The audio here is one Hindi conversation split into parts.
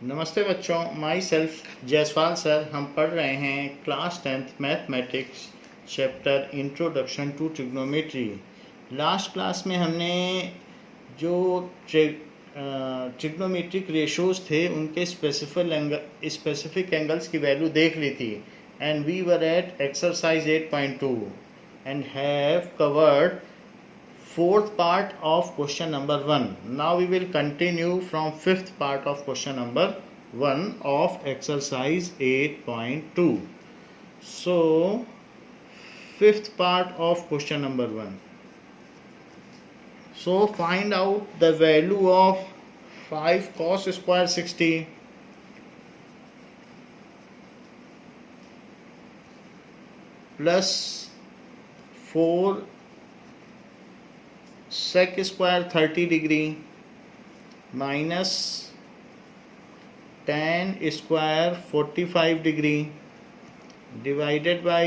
नमस्ते बच्चों, माई सेल्फ जयसवाल सर। हम पढ़ रहे हैं class 10th mathematics chapter introduction to trigonometry. Last class में हमने जो ट्रिग्नोमेट्रिक रेशोज़ थे उनके स्पेसिफिक एंगल्स की वैल्यू देख ली थी। And we were at exercise 8.2 and have covered fourth part of question number 1. Now we will continue from fifth part of question number 1 of exercise 8.2. So fifth part of question number 1. So find out the value of 5 cos square 60 plus 4 sec square 30 degree minus tan square 45 degree divided by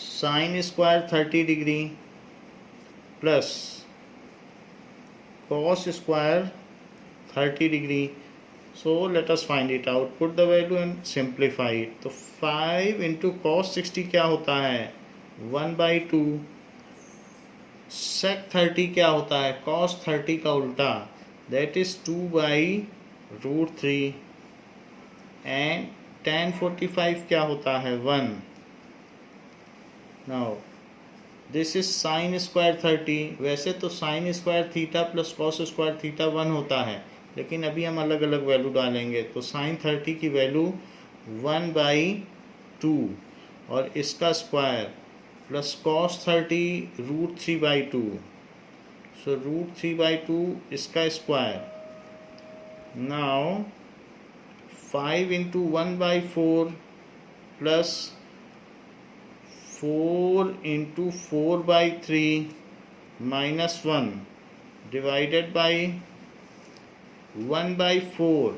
sin square 30 degree plus cos square 30 degree. So let us find it out. Put the value and simplify it. तो 5 into cos 60 क्या होता है? 1/2. sec 30 क्या होता है? cos 30 का उल्टा, that is 2/√3. and tan 45 क्या होता है? 1. Now this is sin square 30. वैसे तो sin square theta plus cos square theta 1 होता है, लेकिन अभी हम अलग अलग वैल्यू डालेंगे। तो sin 30 की वैल्यू 1/2 और इसका स्क्वायर प्लस cos 30 √3/2. सो √3/2 इसका square. Now 5 into 1/4 plus 4 into 4/3 minus 1 divided by 1/4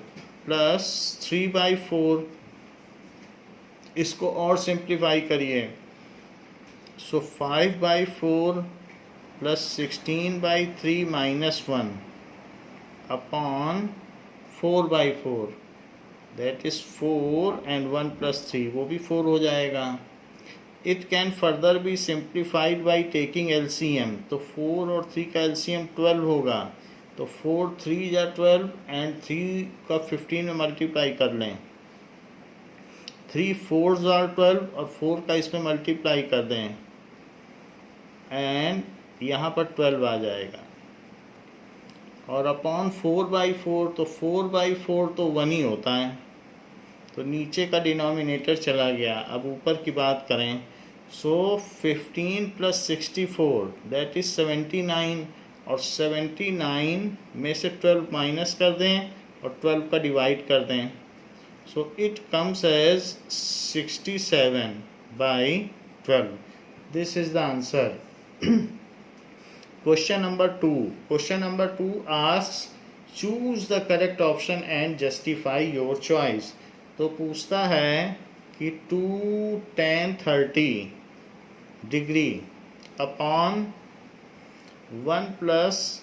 plus 3/4. इसको और सिंप्लीफाई करिए। सो 5/4 plus 16/3 minus 1 upon 4/4, that is 4 and 1 plus 3, वो भी 4 हो जाएगा। It can further be simplified by taking LCM. तो 4 और 3 का LCM 12 होगा। तो 4 3 या 12 एंड 3 का 15 में मल्टीप्लाई कर लें। 3 4s are 12 और 4 का इसमें मल्टीप्लाई कर दें एंड यहाँ पर 12 आ जाएगा। और अपॉन 4/4, तो 4/4 तो 1 ही होता है, तो नीचे का डिनोमिनेटर चला गया। अब ऊपर की बात करें। सो 15 प्लस 64 दैट इज 79, और 79 में से 12 माइनस कर दें और 12 का डिवाइड कर दें। So it comes as 67/12. This is the answer. Question number 2. Question number 2 asks choose the correct option and justify your choice. तो पूछता है कि 2 tan 30 degree upon 1 plus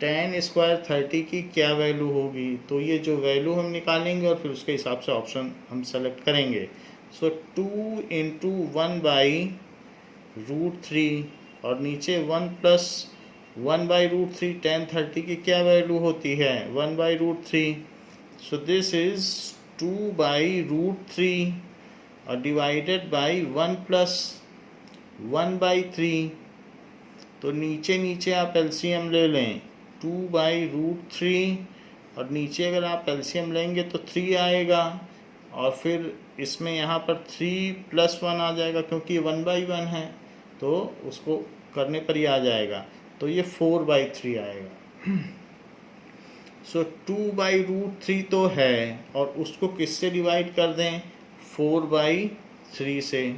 tan square 30 की क्या वैल्यू होगी। तो ये जो वैल्यू हम निकालेंगे और फिर उसके हिसाब से ऑप्शन हम सेलेक्ट करेंगे। सो 2 into 1/√3 और नीचे 1 प्लस 1/√3 tan 30 की क्या वैल्यू होती है? 1/√3. So this is 2/√3 और डिवाइडेड बाई 1 प्लस 1/3. तो नीचे नीचे आप LCM ले लें। 2/√3 और नीचे अगर आप LCM लेंगे तो 3 आएगा, और फिर इसमें यहाँ पर 3 + 1 आ जाएगा क्योंकि 1/1 है, तो उसको करने पर ही आ जाएगा। तो ये 4/3 आएगा। सो 2/√3 तो है, और उसको किससे डिवाइड कर दें? 4/3 से।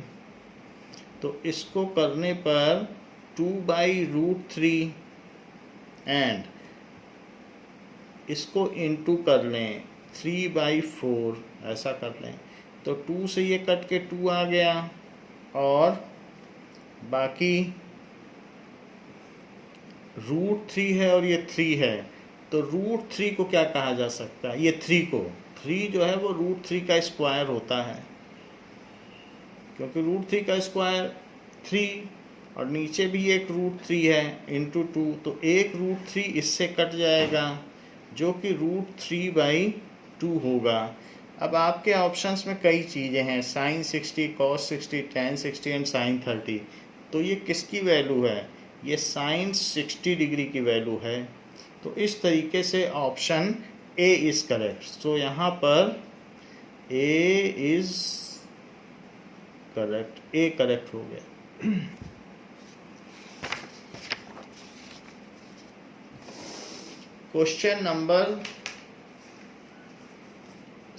तो इसको करने पर 2/√3 एंड इसको इंटू कर लें 3/4, ऐसा कर लें। तो 2 से ये कट के 2 आ गया, और बाकी √3 है और ये 3 है, तो √3 को क्या कहा जा सकता है? ये 3 को, 3 जो है वो √3 का स्क्वायर होता है, क्योंकि √3 का स्क्वायर 3 और नीचे भी एक √3 है इंटू 2, तो एक √3 इससे कट जाएगा जो कि √3/2 होगा। अब आपके ऑप्शंस में कई चीज़ें हैं, sin 60, cos 60, tan 60 and sin 30, तो ये किसकी वैल्यू है? ये sin 60 डिग्री की वैल्यू है। तो इस तरीके से ऑप्शन ए इज़ करेक्ट। सो यहाँ पर ए इज़ करेक्ट, ए करेक्ट हो गया। क्वेश्चन नंबर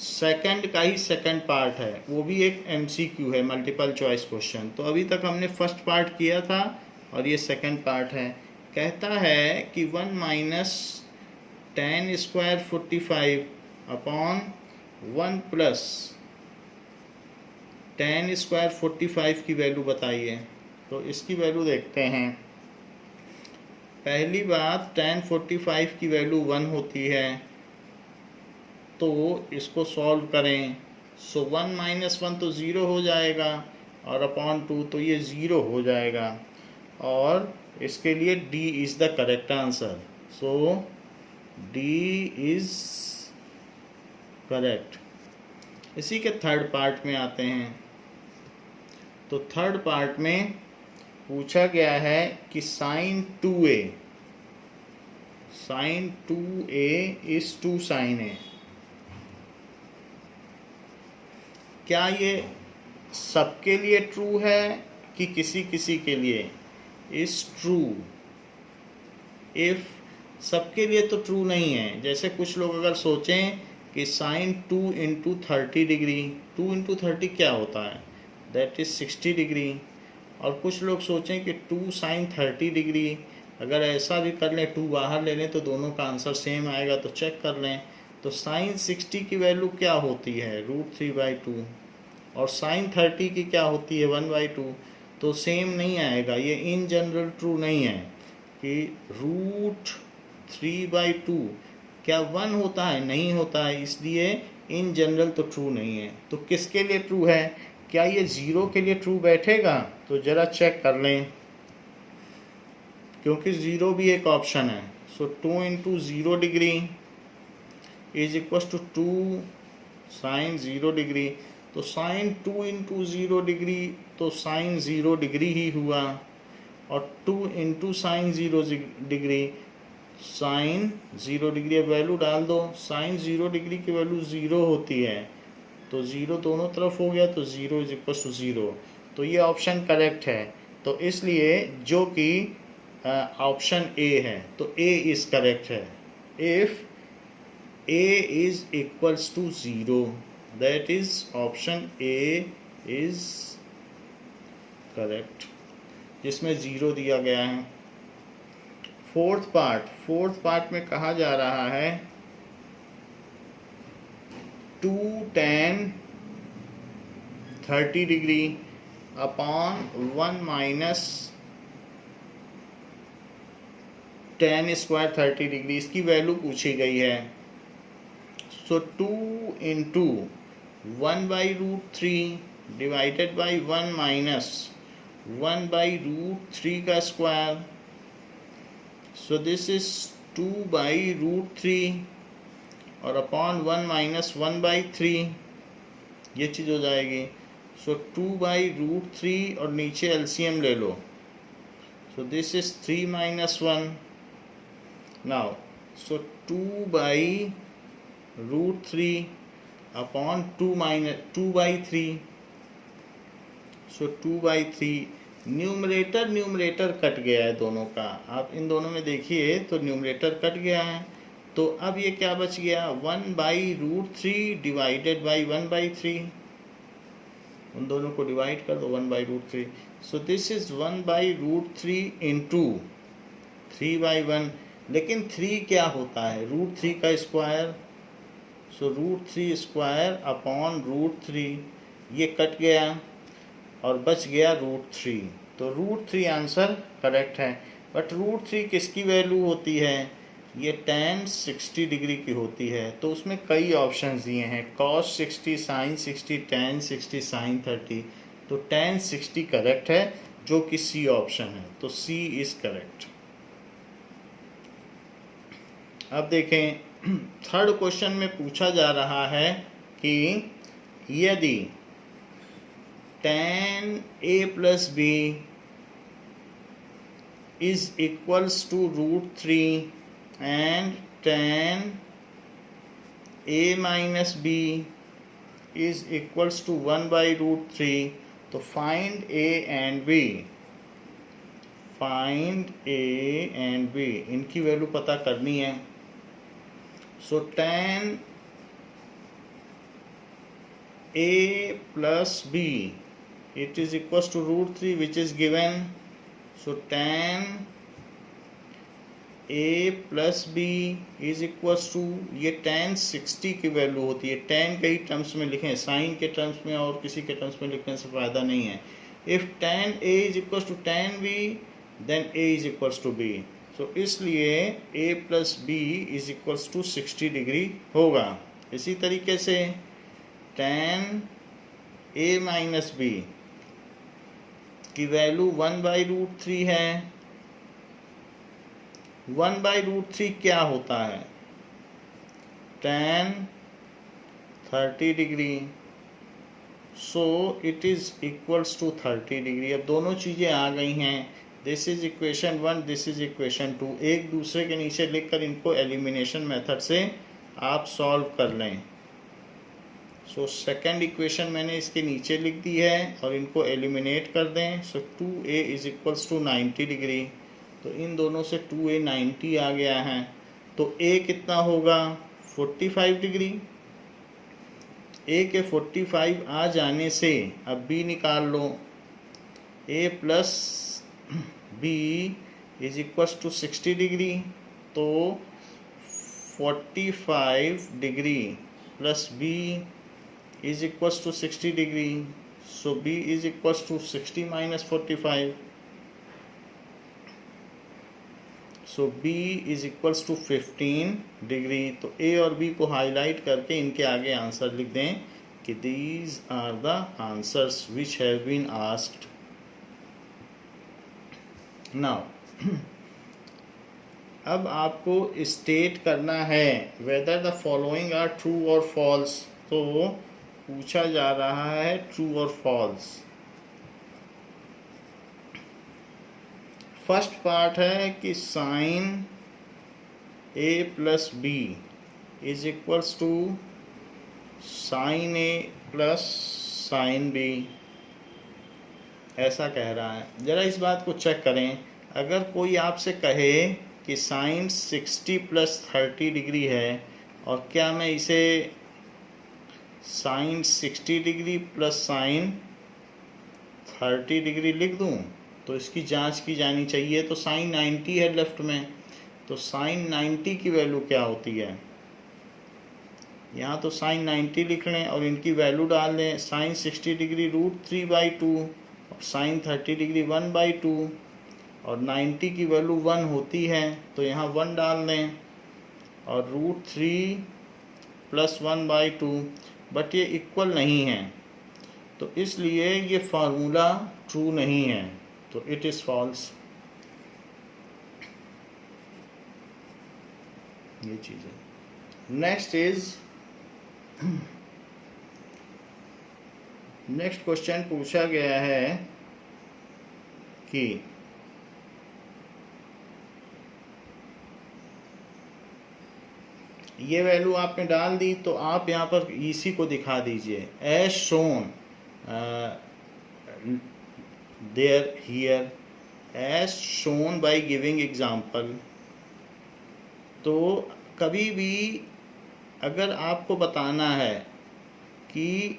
सेकंड का ही सेकंड पार्ट है, वो भी एक MCQ है, मल्टीपल चॉइस क्वेश्चन। तो अभी तक हमने फर्स्ट पार्ट किया था और ये सेकंड पार्ट है। कहता है कि 1 minus tan square 45 upon 1 plus tan square 45 की वैल्यू बताइए। तो इसकी वैल्यू देखते हैं। पहली बात, tan 45 की वैल्यू 1 होती है, तो इसको सॉल्व करें। सो 1 माइनस 1 तो 0 हो जाएगा और अपॉन 2 तो ये 0 हो जाएगा, और इसके लिए D is the correct answer. So D is correct. इसी के थर्ड पार्ट में आते हैं। तो थर्ड पार्ट में पूछा गया है कि sin 2a is 2 sin a, क्या ये सबके लिए ट्रू है कि किसी किसी के लिए? Is true. इफ सबके लिए तो ट्रू नहीं है। जैसे कुछ लोग अगर सोचें कि sin 2 इंटू 30 डिग्री, 2 इंटू 30 क्या होता है? That is 60 degree. और कुछ लोग सोचें कि 2 sin 30 डिग्री, अगर ऐसा भी कर लें, 2 बाहर ले लें तो दोनों का आंसर सेम आएगा, तो चेक कर लें। तो sin 60 की वैल्यू क्या होती है? √3/2। और sin 30 की क्या होती है? 1/2। तो सेम नहीं आएगा, ये इन जनरल ट्रू नहीं है कि √3/2 क्या 1 होता है? नहीं होता है, इसलिए इन जनरल तो ट्रू नहीं है। तो किसके लिए ट्रू है? क्या ये 0 के लिए ट्रू बैठेगा? तो ज़रा चेक कर लें, क्योंकि 0 भी एक ऑप्शन है। So 2 into 0 degree is equal to 2 sin 0 degree. तो sin 2 इंटू 0 डिग्री तो sin 0 डिग्री ही हुआ, और 2 into sin 0 degree sin 0 degree. Value डाल दो, sin 0 डिग्री की वैल्यू 0 होती है, तो 0 दोनों तरफ हो गया, तो 0 इज इक्वल टू 0। तो ये ऑप्शन करेक्ट है। तो इसलिए जो कि ऑप्शन ए है, तो ए इज़ करेक्ट है। If A is equals to 0, that is option A is correct, जिसमें 0 दिया गया है। फोर्थ पार्ट में कहा जा रहा है 2 tan 30 degree upon 1 minus tan square 30 degree, इसकी वैल्यू पूछी गई है। So 2 into 1/√3 divided by 1 minus 1/√3 का स्क्वायर। सो दिस इज 2/√3 और अपॉन 1 माइनस 1/3, ये चीज़ हो जाएगी। सो 2/√3 और नीचे एलसीएम ले लो। So this is 3 minus 1 now. So 2/√3 upon 2/3। So 2/3 numerator cut गया है दोनों का। आप इन दोनों में देखिए तो न्यूमरेटर कट गया है, तो अब ये क्या बच गया? 1/√3 डिवाइडेड बाई 1/3। उन दोनों को डिवाइड कर दो, 1/√3। सो दिस इज 1/√3 इंटू 3/1। लेकिन 3 क्या होता है? √3 का स्क्वायर। सो √3 स्क्वायर अपॉन √3, ये कट गया और बच गया √3। तो √3 आंसर करेक्ट है। बट रूट 3 किसकी वैल्यू होती है? ये tan 60 डिग्री की होती है। तो उसमें कई ऑप्शंस दिए हैं, cos 60, sin 60, tan 60, sin 30। तो tan 60 करेक्ट है, जो कि सी ऑप्शन है। तो सी इज करेक्ट। अब देखें, थर्ड क्वेश्चन में पूछा जा रहा है कि यदि tan a plus B is equals to root 3 and tan a minus b is equals to 1 by root 3, तो find a and b, find a and b, इनकी वैल्यू पता करनी है। सो tan a plus b it is equals to root 3 which is given. So tan a plus B is equals to, ये tan 60 की वैल्यू होती है। tan कई टर्म्स में लिखें, साइन के टर्म्स में और किसी के टर्म्स में लिखने से फ़ायदा नहीं है। If tan a is equals to tan b then a is equals to b। So इसलिए a plus B is equals to 60 degree होगा। इसी तरीके से tan a माइनस बी की वैल्यू 1 बाई रूट 3 है। 1 बाई रूट 3 क्या होता है? tan 30 degree. So it is equals to 30 degree. अब दोनों चीज़ें आ गई हैं। This is equation 1, this is equation 2। एक दूसरे के नीचे लिखकर इनको एलिमिनेशन मेथड से आप सॉल्व कर लें। सो सेकेंड इक्वेशन मैंने इसके नीचे लिख दी है और इनको एलिमिनेट कर दें। So 2a is equals to 90 degree. तो इन दोनों से 2a 90 आ गया है। तो a कितना होगा? 45 डिग्री। a के 45 आ जाने से अब b निकाल लो। a plus b is equals to 60 degree. तो 45 degree plus b is equals to 60 degree. So b is equals to 60 minus 45. So b is equals to 15 degree. तो a और b को हाईलाइट करके इनके आगे आंसर लिख दें कि these are the answers which have been asked. Now अब आपको स्टेट करना है whether the following are true or false। तो पूछा जा रहा है ट्रू और फॉल्स। फर्स्ट पार्ट है कि sine a plus B is equals to sine a plus sine b, ऐसा कह रहा है। ज़रा इस बात को चेक करें। अगर कोई आपसे कहे कि साइन 60 प्लस 30 डिग्री है और क्या मैं इसे sine 60 degree plus sine 30 degree लिख दूं, तो इसकी जांच की जानी चाहिए। तो साइन 90 है लेफ्ट में, तो साइन 90 की वैल्यू क्या होती है? यहाँ तो साइन 90 लिख लें और इनकी वैल्यू डाल दें। साइन 60 डिग्री √3/2 और साइन 30 डिग्री 1/2 और 90 की वैल्यू 1 होती है, तो यहाँ 1 डाल दें और √3 प्लस 1/2। बट ये इक्वल नहीं है, तो इसलिए ये फार्मूला ट्रू नहीं है, तो इट इज़ फॉल्स। ये चीज़ है। नेक्स्ट क्वेश्चन पूछा गया है कि ये वैल्यू आपने डाल दी, तो आप यहाँ पर इसी को दिखा दीजिए as shown there here, as shown by giving example. तो कभी भी अगर आपको बताना है कि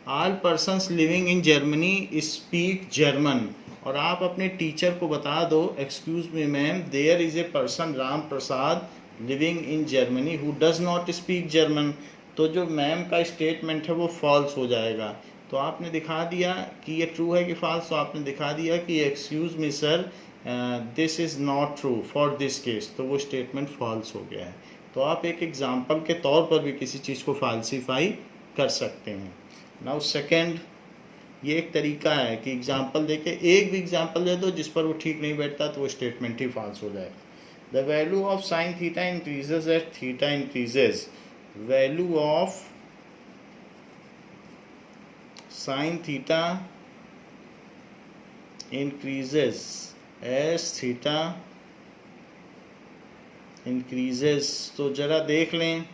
all persons living in Germany speak German और आप अपने टीचर को बता दो excuse me ma'am there is a person Ram Prasad living in Germany who does not speak German, तो जो मैम का स्टेटमेंट है वो फॉल्स हो जाएगा। तो आपने दिखा दिया कि ये ट्रू है कि फॉल्स, तो आपने दिखा दिया कि excuse me sir this is not true for this case, तो वो स्टेटमेंट फॉल्स हो गया है। तो आप एक एग्जाम्पल के तौर पर भी किसी चीज़ को फाल्सीफाई कर सकते हैं। नाउ सेकेंड, ये एक तरीका है कि एग्जाम्पल देके एक भी एग्जाम्पल दे दो जिस पर वो ठीक नहीं बैठता तो वो स्टेटमेंट ही फॉल्स हो जाएगा। The value of sine theta increases at theta increases. Value of sine theta increases as theta increases। तो जरा देख लें,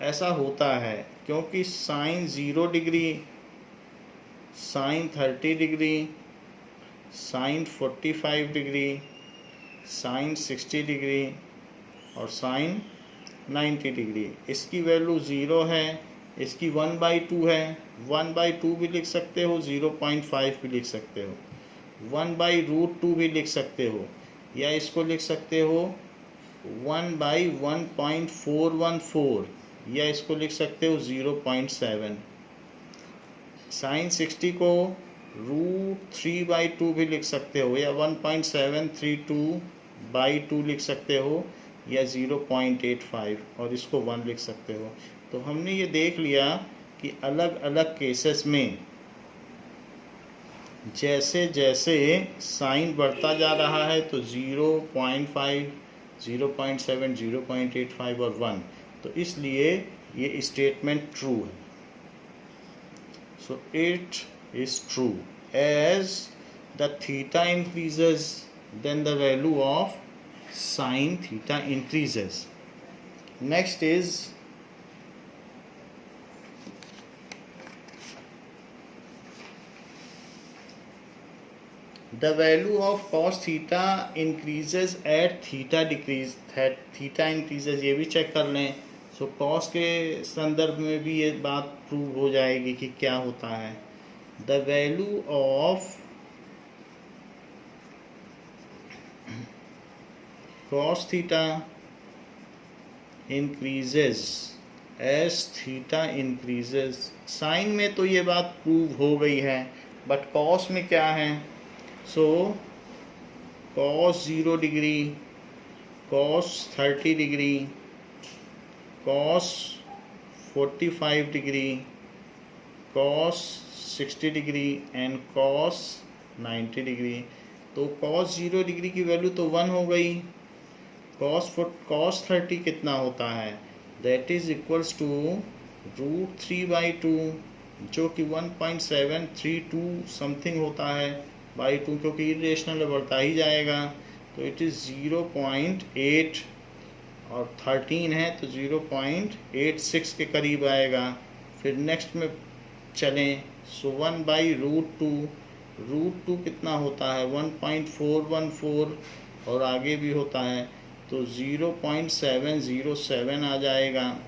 ऐसा होता है क्योंकि sine 0 degree, sine 30 degree, sine 45 degree, sine 60 degree और साइन 90 डिग्री, इसकी वैल्यू 0 है, इसकी 1/2 है। 1/2 भी लिख सकते हो, 0.5 भी लिख सकते हो, 1/√2 भी लिख सकते हो, या इसको लिख सकते हो 1/1.414, या इसको लिख सकते हो 0.7। साइन 60 को √3/2 भी लिख सकते हो, या 1.732/2 लिख सकते हो, या 0.85, और इसको 1 लिख सकते हो। तो हमने ये देख लिया कि अलग अलग केसेस में जैसे जैसे साइन बढ़ता जा रहा है तो 0.5, 0.7, 0.85 और 1, तो इसलिए ये स्टेटमेंट ट्रू है। So it is true as the theta increases then the value of sine theta increases. Next is the value of cos theta increases at theta decrease, theta increases। ये भी चेक कर लें। सो cos के संदर्भ में भी ये बात प्रूव हो जाएगी कि क्या होता है। the value of cos theta increases as theta increases। Sine में तो ये बात प्रूव हो गई है, बट cos में क्या है? सो cos 0 degree, cos 30 degree, cos 45 degree, cos 60 degree and cos 90 degree. तो cos 0 डिग्री की वैल्यू तो 1 हो गई। cos 30 कितना होता है? दैट इज इक्वल्स टू √3/2, जो कि 1.732 समथिंग होता है बाई 2, क्योंकि इरेशनल बढ़ता ही जाएगा। तो इट इज़ 0.8 और 13 है तो 0.86 के करीब आएगा। फिर नेक्स्ट में चलें, सो 1/√2, √2 कितना होता है? 1.414 और आगे भी होता है तो 0.707 आ जाएगा।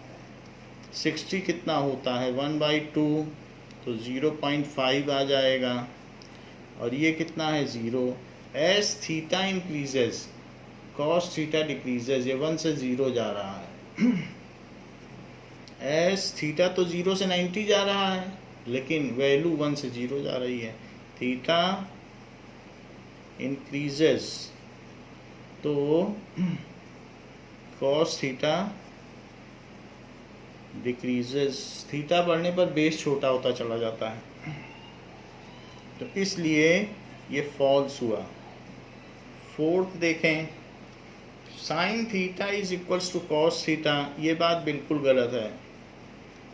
60 कितना होता है? 1/2 तो 0.5 आ जाएगा, और ये कितना है? 0। S theta increases cos theta decreases, ये 1 से 0 जा रहा है। एस थीटा तो 0 से 90 जा रहा है, लेकिन वैल्यू 1 से 0 जा रही है। थीटा इंक्रीजेज तो कॉस थीटा डिक्रीजेज, थीटा बढ़ने पर बेस छोटा होता चला जाता है, तो इसलिए ये फॉल्स हुआ। फोर्थ देखें, sine theta is equals to cos theta, ये बात बिल्कुल गलत है।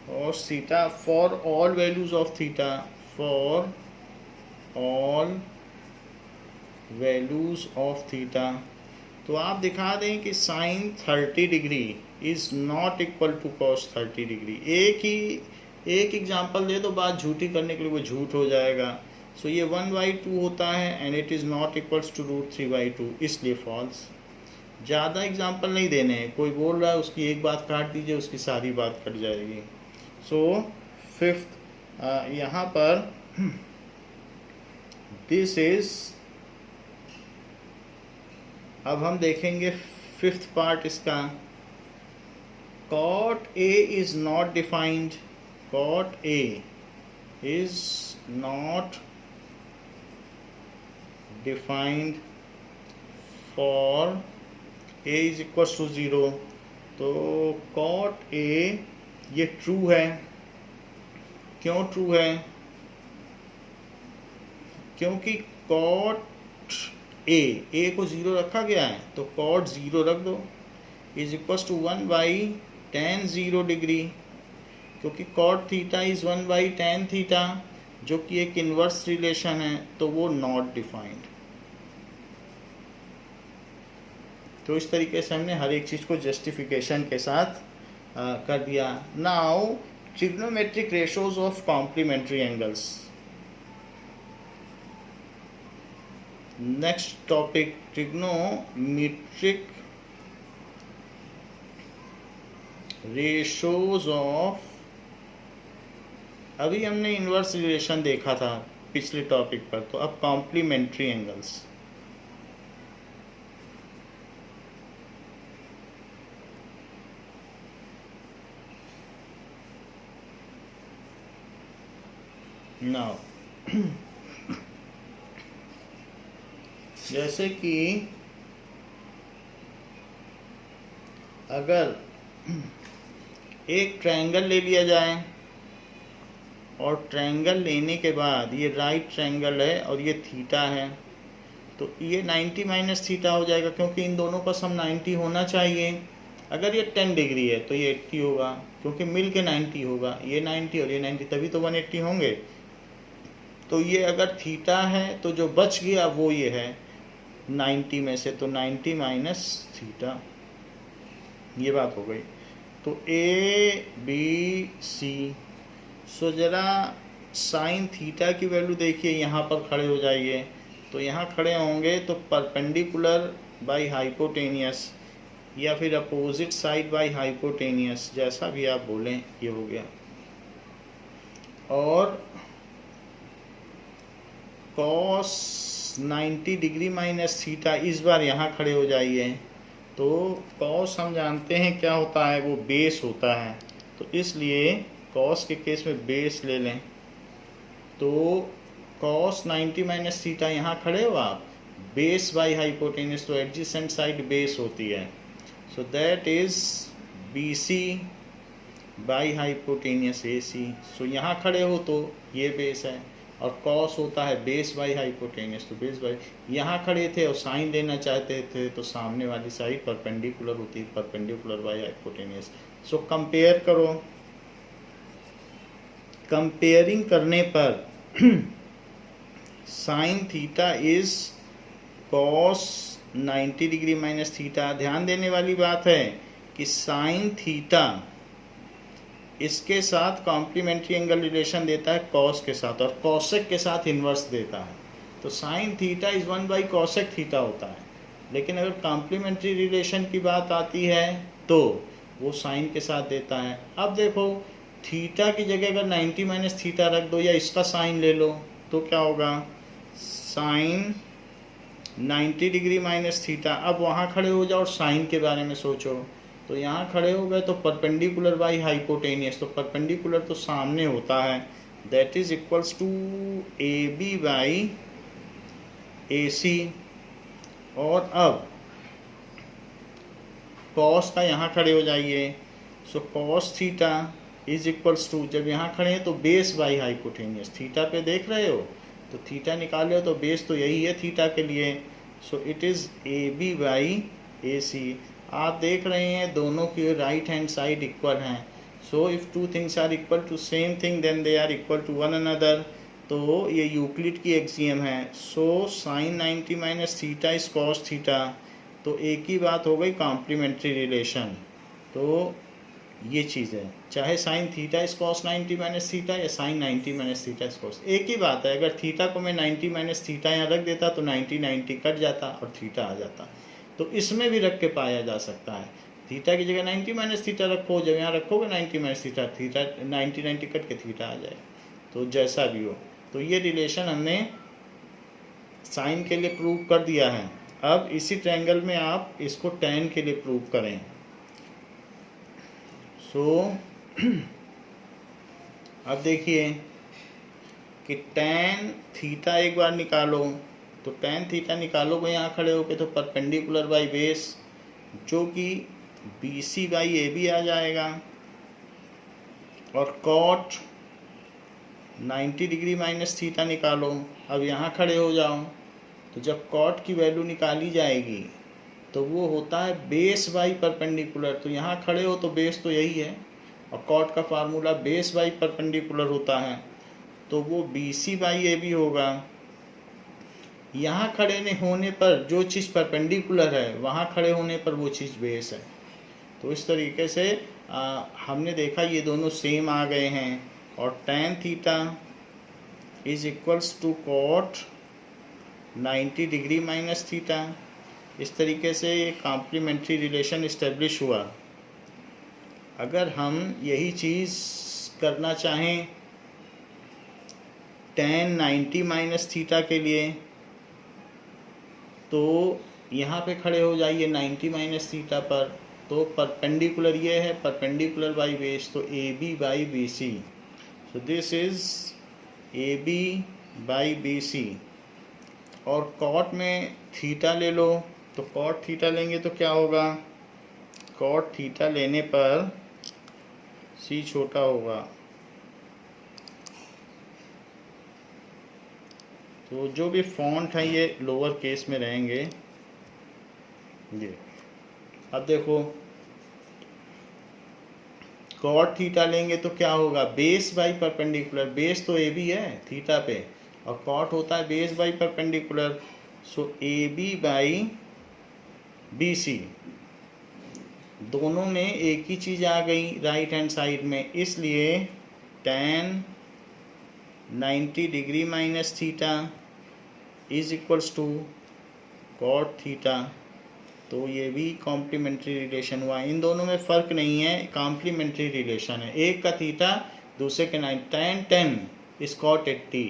Cos theta for all values of theta, for all values of theta. तो आप दिखा दें कि sine 30 degree is not equal to cos 30 degree. एक एग्जाम्पल दे दो बात झूठी करने के लिए, वो झूठ हो जाएगा। सो ये 1/2 होता है and it is not equals to √3/2, इसलिए फॉल्स। ज़्यादा एग्जाम्पल नहीं देने हैं, कोई बोल रहा है उसकी एक बात काट दीजिए, उसकी सारी बात कट जाएगी। सो फिफ्थ यहाँ पर दिस इज, अब हम देखेंगे फिफ्थ पार्ट इसका। cot A is not defined, cot A is not defined for a is equal to 0, तो cot a ये ट्रू है। क्यों ट्रू है? क्योंकि cot a को 0 रखा गया है, तो cot 0 रख दो is equal to 1/tan 0 degree, क्योंकि cot theta is 1/tan theta, जो कि एक इन्वर्स रिलेशन है, तो वो नॉट डिफाइंड। तो इस तरीके से हमने हर एक चीज़ को जस्टिफिकेशन के साथ कर दिया। Now trigonometric ratios of complementary angles. Next topic, trigonometric ratios of, अभी हमने इन्वर्स रिलेशन देखा था पिछले टॉपिक पर, तो अब कॉम्प्लीमेंट्री एंगल्स। नाउ जैसे कि अगर एक ट्रायंगल ले लिया जाए और ट्रायंगल लेने के बाद ये राइट ट्रायंगल है और ये थीटा है, तो ये 90 माइनस थीटा हो जाएगा, क्योंकि इन दोनों का सम 90 होना चाहिए। अगर ये 10 डिग्री है तो ये 80 होगा, क्योंकि मिल के 90 होगा, ये 90 और ये 90, तभी तो 180 होंगे। तो ये अगर थीटा है तो जो बच गया वो ये है 90 में से, तो 90 माइनस थीटा, ये बात हो गई। तो ए बी सी, सो ज़रा साइन थीटा की वैल्यू देखिए, यहाँ पर खड़े हो जाइए, तो यहाँ खड़े होंगे तो परपेंडिकुलर बाय हाइपोटेनियस या फिर अपोजिट साइड बाय हाइपोटेनियस, जैसा भी आप बोलें, ये हो गया। और cos 90 डिग्री माइनस थीटा, इस बार यहाँ खड़े हो जाइए, तो cos हम जानते हैं क्या होता है, वो बेस होता है, तो इसलिए cos के केस में बेस ले लें। तो cos 90 माइनस थीटा, यहाँ खड़े हो आप, बेस बाय हाइपोटेनियस, तो एडजेसेंट साइड बेस होती है, सो that is BC by hypotenuse AC। सो यहाँ खड़े हो तो ये बेस है, और cos होता है बेस बाय हाइपोटेनियस, तो बेस बाय, यहाँ खड़े थे और साइन लेना चाहते थे तो सामने वाली साइड परपेंडिकुलर होती है, perpendicular by hypotenuse. So compare करो, कंपेयरिंग करने पर sign theta is cos 90 degree minus theta. ध्यान देने वाली बात है कि साइन थीटा इसके साथ कॉम्प्लीमेंट्री एंगल रिलेशन देता है cos के साथ, और cosec के साथ इन्वर्स देता है, तो sign theta is 1/cosec theta होता है। लेकिन अगर कॉम्प्लीमेंट्री रिलेशन की बात आती है तो वो साइन के साथ देता है। अब देखो, थीटा की जगह अगर 90 माइनस थीटा रख दो या इसका साइन ले लो, तो क्या होगा, साइन 90 डिग्री माइनस थीटा। अब वहाँ खड़े हो जाओ और साइन के बारे में सोचो, तो यहाँ खड़े हो गए तो परपेंडिकुलर बाई हाइपोटेनियस, तो परपेंडिकुलर तो सामने होता है, that is equals to AB by AC। और अब cos का यहाँ खड़े हो जाइए, so cos theta is equals to, जब यहाँ खड़े हैं तो बेस बाई हाइपोटेनियस, थीटा पे देख रहे हो तो थीटा निकाले हो तो बेस तो यही है थीटा के लिए, सो it is AB by AC। आप देख रहे हैं दोनों की राइट हैंड साइड इक्वल हैं, so if two things are equal to same thing then they are equal to one another. तो ये यूक्लिड की एक्सियम है। So sine 90 minus theta is cos theta, तो एक ही बात हो गई कॉम्प्लीमेंट्री रिलेशन। तो ये चीज़ है, चाहे sine theta is cos 90 minus theta या sine 90 minus theta is cos, एक ही बात है। अगर थीटा को मैं 90 माइनस थीटा यहाँ रख देता तो 90 कट जाता और थीटा आ जाता। तो इसमें भी रख के पाया जा सकता है, थीटा की जगह 90 माइनस थीटा रखो, जब यहाँ रखोगे 90 माइनस थीटा, थीटा 90 कट के थीटा आ जाएगा, तो जैसा भी हो। तो ये रिलेशन हमने साइन के लिए प्रूव कर दिया है। अब इसी ट्रायंगल में आप इसको tan के लिए प्रूव करें। सो अब देखिए कि tan थीटा एक बार निकालो, तो tan थीटा निकालोगे यहाँ खड़े होके तो परपेंडिकुलर बाई बेस जो कि BC बाई AB आ जाएगा, और cot 90 डिग्री माइनस थीटा निकालो। अब यहाँ खड़े हो जाओ, तो जब cot की वैल्यू निकाली जाएगी तो वो होता है बेस बाई परपेंडिकुलर। तो यहाँ खड़े हो तो बेस तो यही है, और cot का फार्मूला बेस बाई परपेंडिकुलर होता है, तो वो BC बाई AB होगा। यहाँ खड़े होने पर जो चीज़ परपेंडिकुलर है वहाँ खड़े होने पर वो चीज़ बेस है। तो इस तरीके से हमने देखा ये दोनों सेम आ गए हैं, और tan theta is equals to cot 90 degree minus theta. इस तरीके से ये कॉम्प्लीमेंट्री रिलेशन इस्टेब्लिश हुआ। अगर हम यही चीज़ करना चाहें tan 90 माइनस थीटा के लिए, तो यहाँ पे खड़े हो जाइए 90 माइनस थीटा पर, तो परपेंडिकुलर ये है, परपेंडिकुलर बाई बेस, तो AB by BC। So this is AB by BC। और cot में थीटा ले लो, तो cot थीटा लेंगे तो क्या होगा, cot थीटा लेने पर C छोटा होगा, तो जो भी फॉन्ट है ये लोअर केस में रहेंगे। ये अब देखो cot थीटा लेंगे तो क्या होगा, बेस बाई परपेंडिकुलर, बेस तो AB है थीटा पे, और cot होता है base by perpendicular, so AB by BC। दोनों में एक ही चीज़ आ गई राइट हैंड साइड में, इसलिए tan 90 degree minus theta is equals to cot theta. तो ये भी कॉम्प्लीमेंट्री रिलेशन हुआ। इन दोनों में फ़र्क नहीं है, कॉम्प्लीमेंट्री रिलेशन है। एक का थीटा दूसरे के 9, tan 10 is cot 80,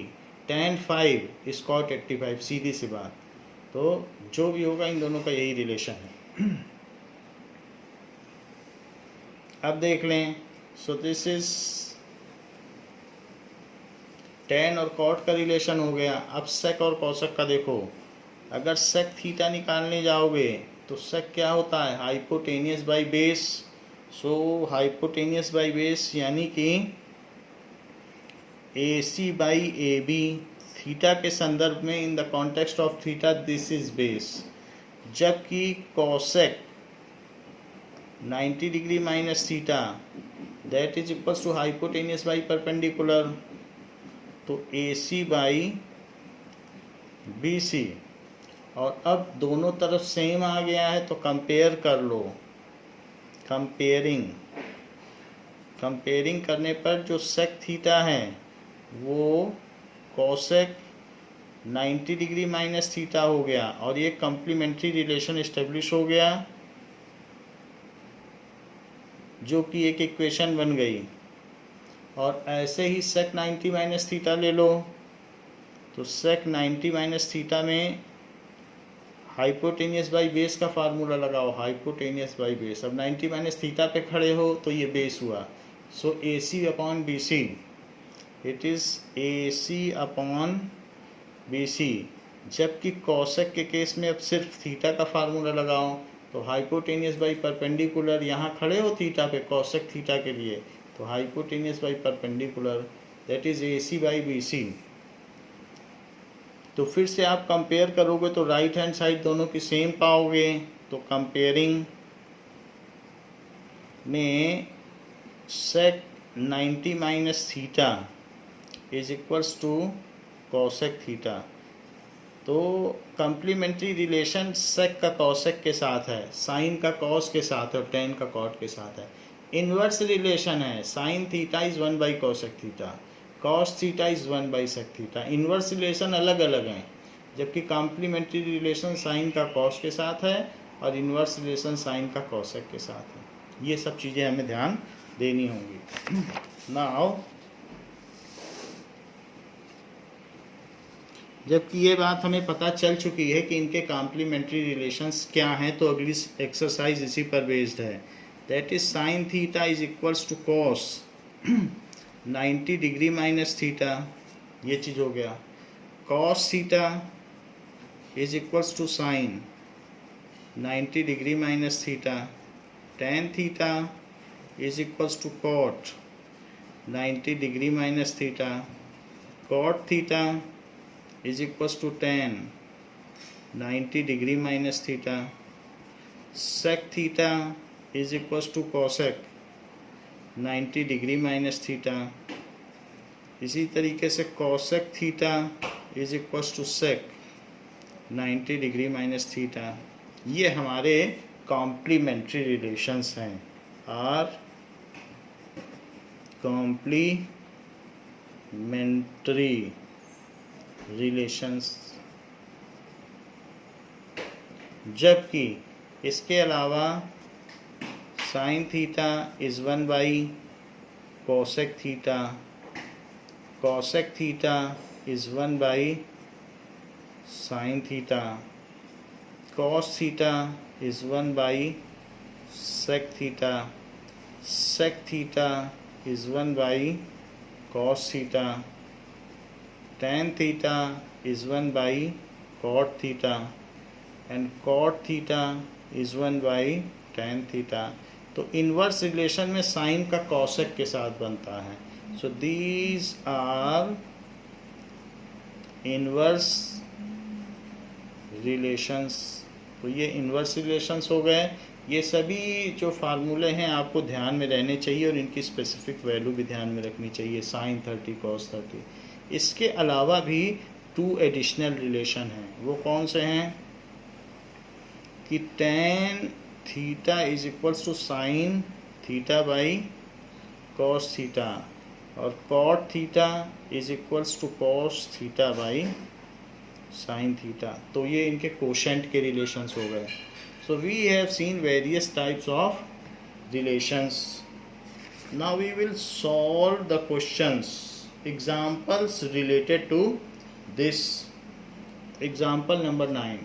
tan 5 is cot 85, सीधी सी बात। तो जो भी होगा इन दोनों का यही रिलेशन है। अब देख लें, सो दिस इज tan और cot का रिलेशन हो गया। अब sec और cosec का देखो, अगर sec थीटा निकालने जाओगे तो sec क्या होता है, hypotenuse by base. So hypotenuse by base यानी कि AC बाई AB, थीटा के संदर्भ में in the context of theta this is base, जबकि cosec 90 degree minus theta that is equals to hypotenuse by perpendicular, तो AC बाई BC। और अब दोनों तरफ सेम आ गया है तो कंपेयर कर लो। कंपेयरिंग करने पर जो sec थीटा है वो cosec 90 डिग्री माइनस थीटा हो गया, और ये कॉम्प्लीमेंट्री रिलेशन इस्टेब्लिश हो गया, जो कि एक इक्वेशन बन गई। और ऐसे ही sec 90 माइनस थीटा ले लो, तो sec 90 माइनस थीटा में हाइपोटेनियस बाई बेस का फार्मूला लगाओ, हाइपोटेनियस बाई बेस। अब 90 माइनस थीटा पे खड़े हो तो ये बेस हुआ, सो AC upon BC, it is AC upon BC। जबकि cosec के केस में अब सिर्फ थीटा का फार्मूला लगाओ, तो हाइपोटेनियस बाई परपेंडिकुलर, यहाँ खड़े हो थीटा पे cosec थीटा के लिए, तो hypotenuse by perpendicular that is AC by BC। तो फिर से आप कंपेयर करोगे तो राइट हैंड साइड दोनों की सेम पाओगे। तो कंपेयरिंग में sec 90 minus theta is equals to cosec theta. तो कम्प्लीमेंट्री रिलेशन sec का cosec के साथ है, sin का cos के साथ है, और tan का cot के साथ है। इन्वर्स रिलेशन है, sin theta is 1 by cosec theta, cos theta is 1 by sec theta. Inverse relation अलग अलग हैं, जबकि कॉम्प्लीमेंट्री रिलेशन sin का cos के साथ है और इन्वर्स रिलेशन sin का cosec के साथ है। ये सब चीज़ें हमें ध्यान देनी होंगी। नाउ जबकि ये बात हमें पता चल चुकी है कि इनके कॉम्प्लीमेंट्री रिलेशंस क्या हैं, तो अगली एक्सरसाइज इसी पर बेस्ड है। That is sin theta is equals to cos 90 degree minus theta, ये चीज़ हो गया। cos theta is equals to sine 90 degree minus theta, tan theta is equals to cot 90 degree minus theta, cot theta is equals to tan 90 degree minus theta, sec theta is equals to cosec 90 degree minus theta. इसी तरीके से cosec theta is equals to sec 90 degree minus theta. ये हमारे कॉम्प्लीमेंट्री रिलेशंस हैं, आर कॉम्प्लीमेंट्री रिलेशंस। जबकि इसके अलावा sine theta is 1 by cosec theta, cosec theta is 1 by sine theta, cos theta is 1 by sec theta, sec theta is 1 by cos theta, tan theta is 1 by cot theta and cot theta is 1 by tan theta. तो इनवर्स रिलेशन में साइन का कॉसेक के साथ बनता है। So these are inverse relations. तो ये इनवर्स रिलेशंस हो गए। ये सभी जो फार्मूले हैं आपको ध्यान में रहने चाहिए और इनकी स्पेसिफिक वैल्यू भी ध्यान में रखनी चाहिए, साइन 30 कॉस 30। इसके अलावा भी 2 एडिशनल रिलेशन हैं। वो कौन से हैं कि tan theta is equals to sine theta by cos theta और cot theta is equals to cos theta by sine theta. तो ये इनके कोशेंट के रिलेशंस हो गए। So we have seen various types of relations. Now we will solve the questions, examples related to this. Example number 9।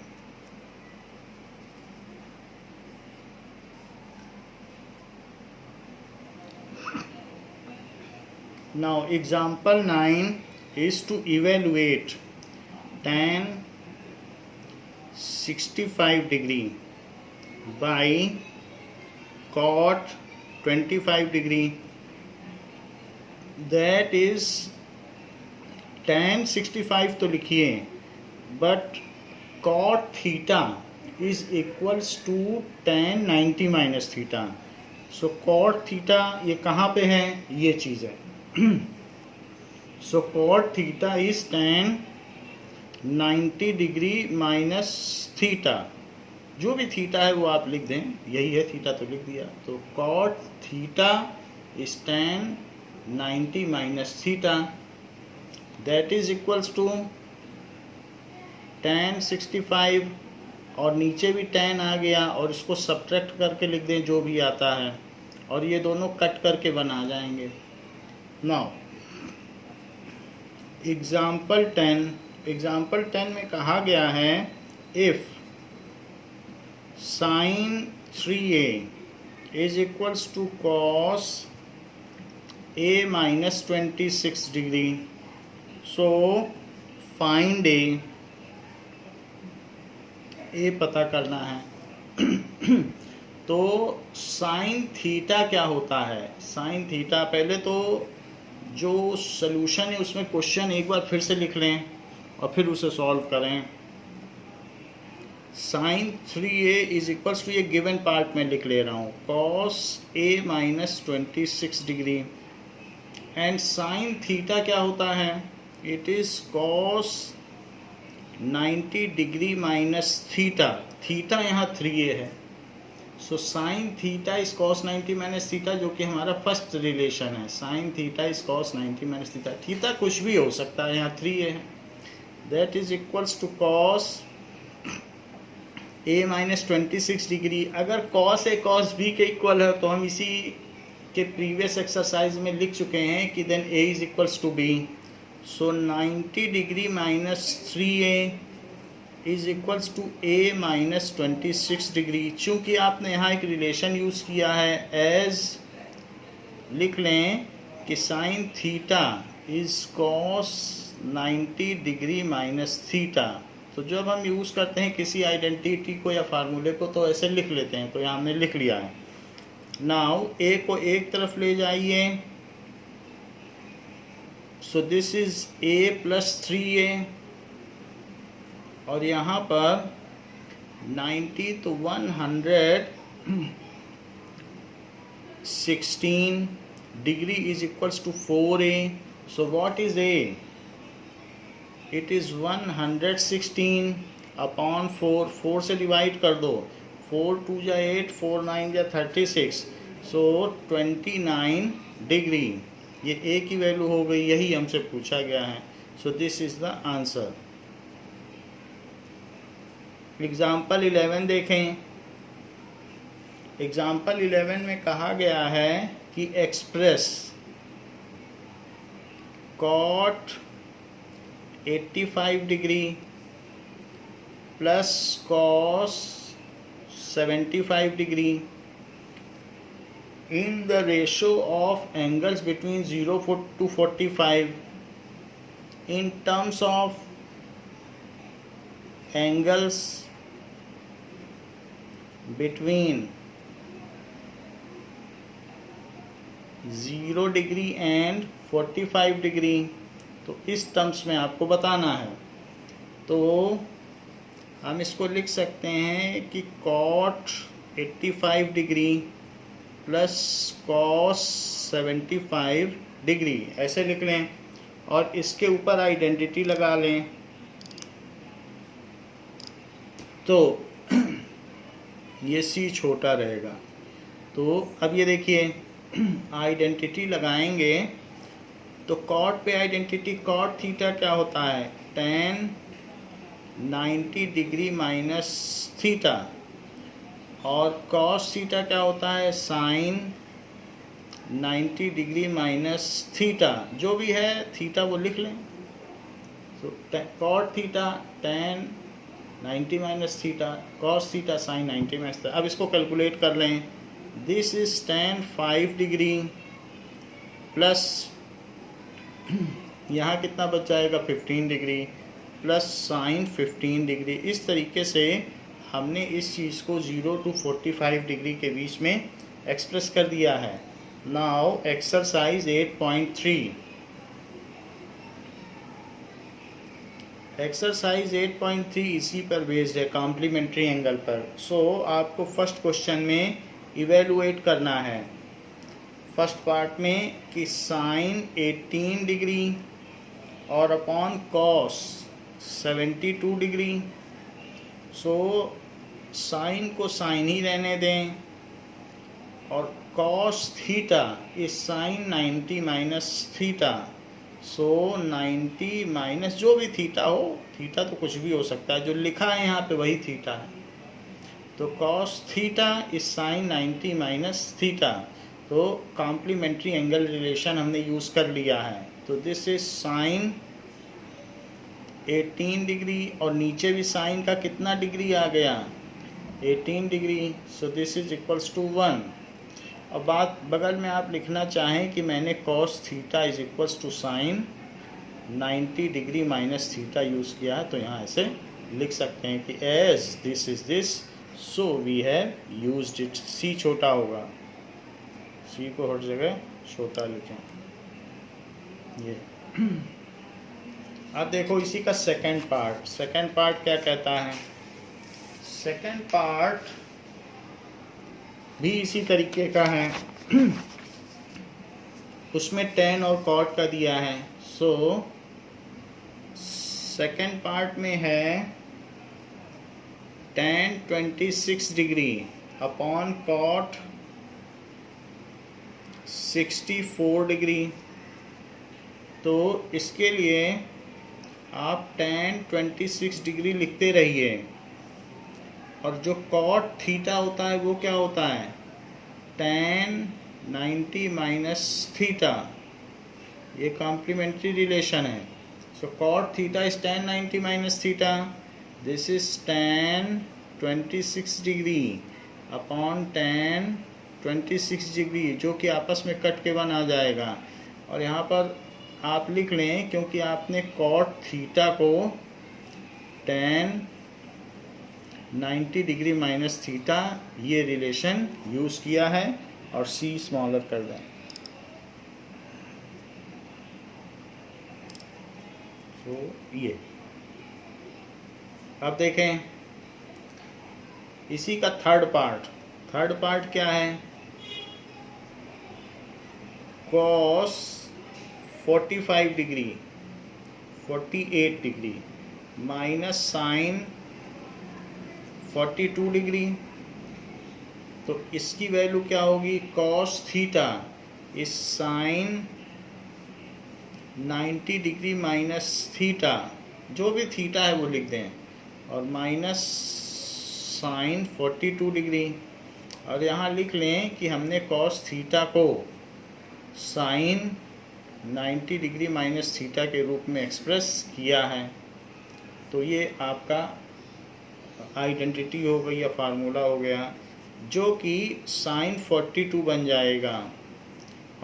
Now example 9 is to evaluate tan 65 degree by cot 25 degree. That is tan 65 तो लिखिए, but cot theta is equals to tan 90 minus theta. So cot theta ये कहाँ पे है, ये चीज़ है। So cot theta is tan 90 degree minus theta. जो भी थीटा है वो आप लिख दें, यही है थीटा तो लिख दिया। तो cot theta is tan 90 minus theta, that is equals to tan 65 और नीचे भी tan आ गया और इसको सब्ट्रैक्ट करके लिख दें जो भी आता है, और ये दोनों कट करके बना जाएंगे। नाउ एग्जाम्पल 10 में कहा गया है if sine 3a is equals to cos a minus 26 degree, so find a पता करना है। तो साइन थीटा क्या होता है? साइन थीटा, पहले तो जो सॉल्यूशन है उसमें क्वेश्चन एक बार फिर से लिख लें और फिर उसे सॉल्व करें। Sine 3a is equals to, ये गिवन पार्ट में लिख ले रहा हूँ, cos a minus 26 degree and sine theta क्या होता है? It is cos 90 degree minus theta. Theta यहाँ 3a है, so sine theta is cos 90 minus theta, जो कि हमारा फर्स्ट रिलेशन है। Sine theta is cos 90 minus theta, theta कुछ भी हो सकता है, यहाँ 3a है, that is equals to cos a minus 26 degree. अगर कॉस a कॉस b के इक्वल है तो हम इसी के प्रीवियस एक्सरसाइज में लिख चुके हैं कि then a is equals to b। So 90 degree minus 3a is equals to a minus 26 degree. चूँकि आपने यहाँ एक रिलेशन यूज़ किया है, एज लिख लें कि sign theta is cos 90 degree minus theta, तो जब हम यूज़ करते हैं किसी आइडेंटिटी को या फार्मूले को तो ऐसे लिख लेते हैं, तो यहाँ हमने लिख लिया है। नाउ ए को एक तरफ ले जाइए, सो दिस इज a + 3a, और यहाँ पर 90 तो 116 degree is equals to 4a। So what is a? It is 116 upon 4, 4 से डिवाइड कर दो, 4 × 2 = 8, 4 × 9 = 36, सो 29 डिग्री। ये ए की वैल्यू हो गई, यही हमसे पूछा गया है। So this is the answer. Example 11 देखें। एग्जाम्पल 11 में कहा गया है कि express cot 85 degree plus cos 75 degree in the ratio of angles between 0 to 45 in terms of angles between 0 degree and 45 degree. तो इस टर्म्स में आपको बताना है। तो हम इसको लिख सकते हैं कि cot 85 degree plus cos 75 degree, ऐसे लिख लें, और इसके ऊपर आइडेंटिटी लगा लें। तो ये c छोटा रहेगा। तो अब ये देखिए, आइडेंटिटी लगाएंगे तो cot पे आइडेंटिटी, cot थीटा क्या होता है? tan 90 डिग्री माइनस थीटा, और cos थीटा क्या होता है? sin 90 degree minus theta. जो भी है थीटा वो लिख लें। तो cot theta tan 90 minus theta, cos theta sin 90 minus theta. अब इसको कैलकुलेट कर लें। This is tan 5 degree plus यहाँ कितना बच जाएगा? 15 डिग्री प्लस sin 15 डिग्री। इस तरीके से हमने इस चीज़ को 0 to 45 डिग्री के बीच में एक्सप्रेस कर दिया है। Now exercise 8.3। एक्सरसाइज 8.3 इसी पर बेस्ड है, कॉम्प्लीमेंट्री एंगल पर। सो आपको फर्स्ट क्वेश्चन में इवेलुएट करना है, फर्स्ट पार्ट में, कि साइन 18 डिग्री और upon cos 72 degree. So sine को साइन ही रहने दें, और cos theta is sine 90 minus theta. So 90 minus जो भी थीटा हो, थीटा तो कुछ भी हो सकता है, जो लिखा है यहाँ पे वही थीटा है। तो cos theta is sine 90 minus theta. तो कॉम्प्लीमेंट्री एंगल रिलेशन हमने यूज़ कर लिया है। तो दिस इज साइन 18 डिग्री, और नीचे भी साइन का कितना डिग्री आ गया? 18 degree. So this is equals to 1। अब बात बगल में आप लिखना चाहें कि मैंने cos theta is equals to sine 90 degree minus theta use किया है, तो यहाँ ऐसे लिख सकते हैं कि as this is this, so we have used it. C छोटा होगा, सी को हर जगह छोटा लिखें। ये अब देखो इसी का सेकंड पार्ट। सेकंड पार्ट क्या कहता है? सेकंड पार्ट भी इसी तरीके का है। उसमें tan और cot का दिया है। सो सेकंड पार्ट में है tan 26 degree upon cot 64 degree. तो इसके लिए आप tan 26 डिग्री लिखते रहिए, और जो cot थीटा होता है वो क्या होता है? tan 90 minus theta. ये कॉम्प्लीमेंट्री रिलेशन है। सो cot theta is tan 90 minus theta. This is tan 26 degree upon tan 26 degree, जो कि आपस में कट के बन आ जाएगा। और यहाँ पर आप लिख लें, क्योंकि आपने cot थीटा को tan 90 डिग्री माइनस थीटा, ये रिलेशन यूज़ किया है और c स्मॉलर कर दें। तो ये अब देखें इसी का थर्ड पार्ट क्या है, cos 45 degree 48 degree minus sine 42 degree. तो इसकी वैल्यू क्या होगी, cos theta is sine 90 degree minus theta, जो भी थीटा है वो लिख दें, और माइनस साइन 42 डिग्री। और यहाँ लिख लें कि हमने cos थीटा को साइन 90 डिग्री माइनस थीटा के रूप में एक्सप्रेस किया है। तो ये आपका आइडेंटिटी हो गई या फार्मूला हो गया, जो कि साइन 42 बन जाएगा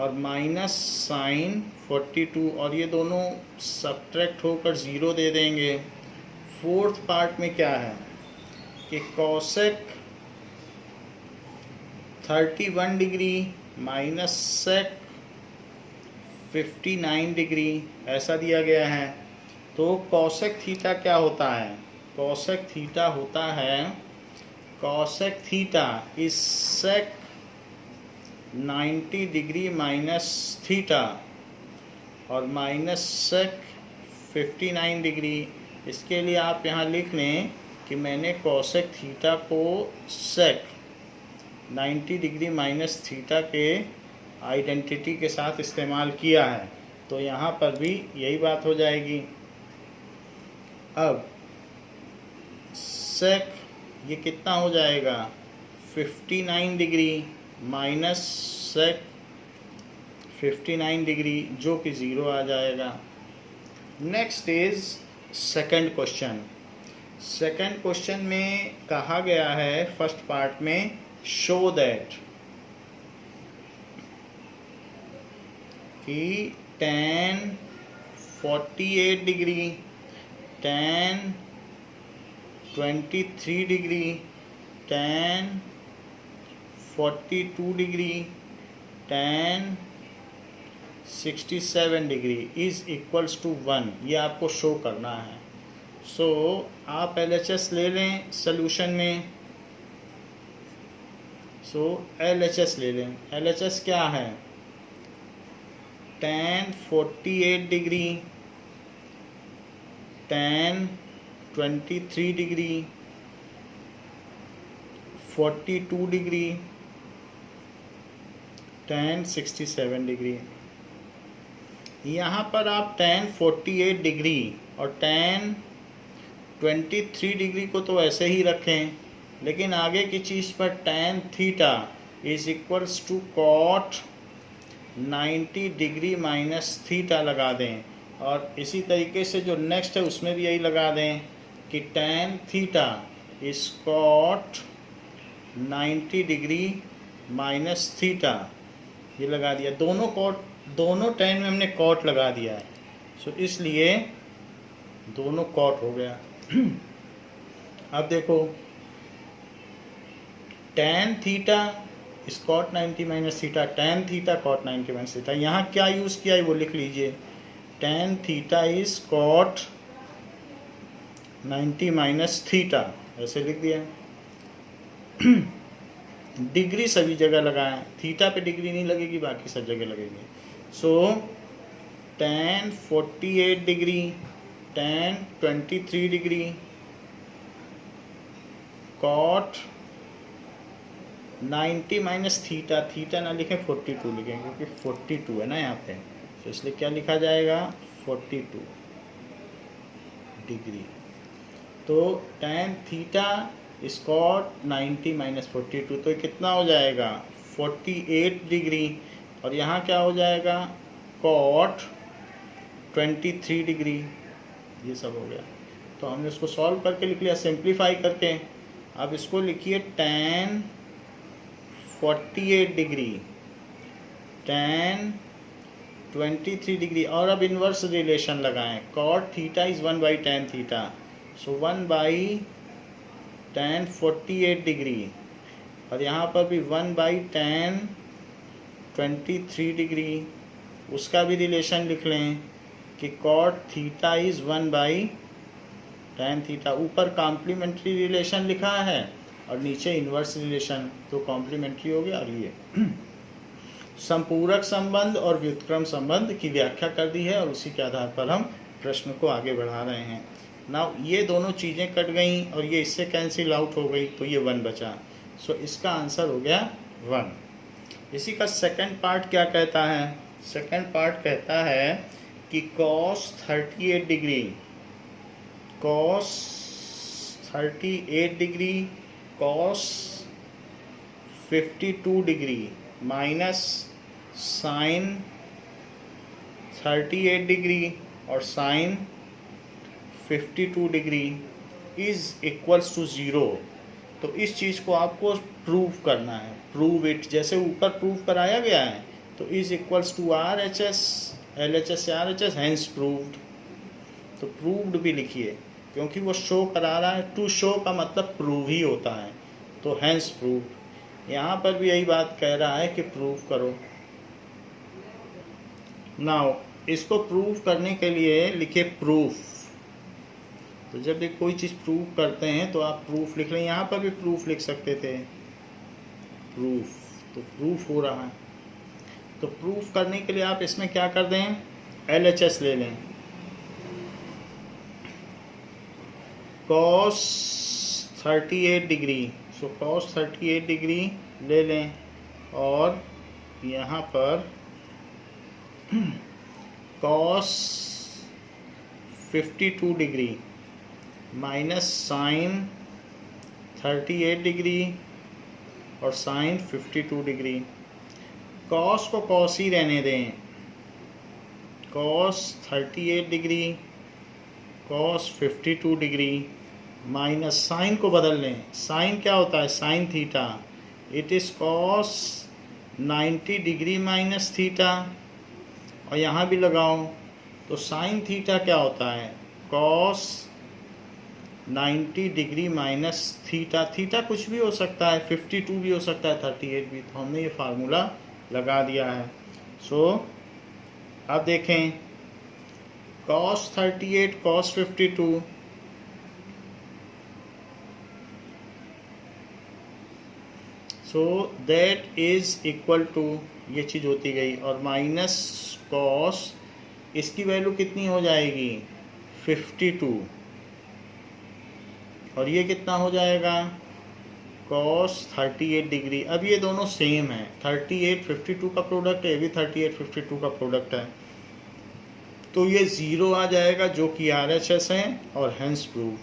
और माइनस साइन 42, और ये दोनों सब्ट्रैक्ट होकर 0 दे देंगे। फोर्थ पार्ट में क्या है कि cosec 31 degree minus sec 59 degree ऐसा दिया गया है। तो कोसेक थीटा क्या होता है, कोसेक थीटा होता है, cosec theta is sec 90 degree minus theta और माइनस सेक 59 डिग्री। इसके लिए आप यहाँ लिख लें कि मैंने कोसेक थीटा को सेक 90 डिग्री माइनस थीटा के आइडेंटिटी के साथ इस्तेमाल किया है। तो यहाँ पर भी यही बात हो जाएगी। अब सेक ये कितना हो जाएगा, 59 डिग्री माइनस सेक 59 डिग्री, जो कि 0 आ जाएगा। Next is second question. Second question में कहा गया है फर्स्ट पार्ट में, शो दैट कि tan 48 degree, tan 23 degree, tan 42 degree, tan 67 degree is equals to 1। ये आपको शो करना है। सो आप LHS ले लें सॉल्यूशन में। सो LHS ले लें। LHS क्या है, tan 48 degree, tan 23 degree, 42 degree, tan 67 degree. यहाँ पर आप tan 48 डिग्री और tan 23 डिग्री को तो ऐसे ही रखें, लेकिन आगे की चीज़ पर tan theta is equals to cot 90 degree minus theta लगा दें, और इसी तरीके से जो नेक्स्ट है उसमें भी यही लगा दें कि tan theta is cot 90 degree minus theta. ये लगा दिया, दोनों कॉट, दोनों tan में हमने कॉट लगा दिया है। सो इसलिए दोनों कॉट हो गया। अब देखो tan theta is cot 90 minus theta, tan theta cot 90 minus theta. यहाँ क्या यूज़ किया है वो लिख लीजिए, tan theta is cot 90 minus theta, ऐसे लिख दिया। डिग्री सभी जगह लगाएं, थीटा पे डिग्री नहीं लगेगी, बाकी सब जगह लगेगी। So tan 48 degree, tan 23 degree, cot 90 minus theta, theta ना लिखें 42 लिखें, क्योंकि 42 है ना यहाँ पे, तो इसलिए क्या लिखा जाएगा 42 डिग्री। तो tan theta is cot 90 minus 42, तो कितना हो जाएगा 48 डिग्री, और यहाँ क्या हो जाएगा कॉट 23 डिग्री। ये सब हो गया। तो हमने इसको सॉल्व करके लिख लिया, सिंप्लीफाई करके। अब इसको लिखिए tan 48 डिग्री, tan 23 डिग्री, और अब इन्वर्स रिलेशन लगाएं, cot theta is 1 by tan theta. So 1/tan 48 degree, और यहाँ पर भी 1/tan 23 डिग्री। उसका भी रिलेशन लिख लें कि cot theta is 1/tan theta. ऊपर कॉम्प्लीमेंट्री रिलेशन लिखा है और नीचे इन्वर्स रिलेशन, तो कॉम्प्लीमेंट्री हो गया। और ये संपूरक संबंध और व्युत्क्रम संबंध की व्याख्या कर दी है और उसी के आधार पर हम प्रश्न को आगे बढ़ा रहे हैं। नाउ ये दोनों चीज़ें कट गई और ये इससे कैंसिल आउट हो गई, तो ये 1 बचा। सो इसका आंसर हो गया 1। इसी का सेकंड पार्ट क्या कहता है? सेकंड पार्ट कहता है कि cos 38 degree, cos 38 degree cos 52 degree minus sine 38 degree और sine 52 degree is equals to 0। तो इस चीज़ को आपको प्रूव करना है, प्रूव इट, जैसे ऊपर प्रूव कराया गया है। तो is equals to RHS, LHS से RHS, हैंस प्रूव्ड। तो प्रूव्ड भी लिखिए, क्योंकि वो शो करा रहा है। टू शो का मतलब प्रूव ही होता है, तो हैंस प्रूव्ड। यहाँ पर भी यही बात कह रहा है कि प्रूव करो। नाउ इसको प्रूव करने के लिए लिखिए प्रूफ। तो जब भी कोई चीज़ प्रूव करते हैं तो आप प्रूफ लिख लें। यहाँ पर भी प्रूफ लिख सकते थे, प्रूफ। तो प्रूफ हो रहा है। तो प्रूफ करने के लिए आप इसमें क्या कर दें, LHS ले लें। cos 38 degree, so cos 38 degree ले लें, और यहाँ पर cos 52 degree minus sine 38 degree और साइन 52 डिग्री। cos को cos ही रहने दें, cos 38 degree cos 52 degree minus sine को बदल लें। साइन क्या होता है? Sine theta, it is cos 90 degree minus theta. और यहाँ भी लगाओ तो साइन थीटा क्या होता है? cos 90 degree minus theta. Theta कुछ भी हो सकता है, 52 भी हो सकता है, 38 भी। तो हमने ये फार्मूला लगा दिया है। सो अब देखें, cos 38 cos 52, so that is equal to, ये चीज़ होती गई, और माइनस cos, इसकी वैल्यू कितनी हो जाएगी? 52। और ये कितना हो जाएगा? cos 38 degree. अब ये दोनों सेम है, 38 52 का प्रोडक्ट है, ये भी 38 52 का प्रोडक्ट है। तो ये 0 आ जाएगा, जो कि RHS है, और हैंस प्रूव।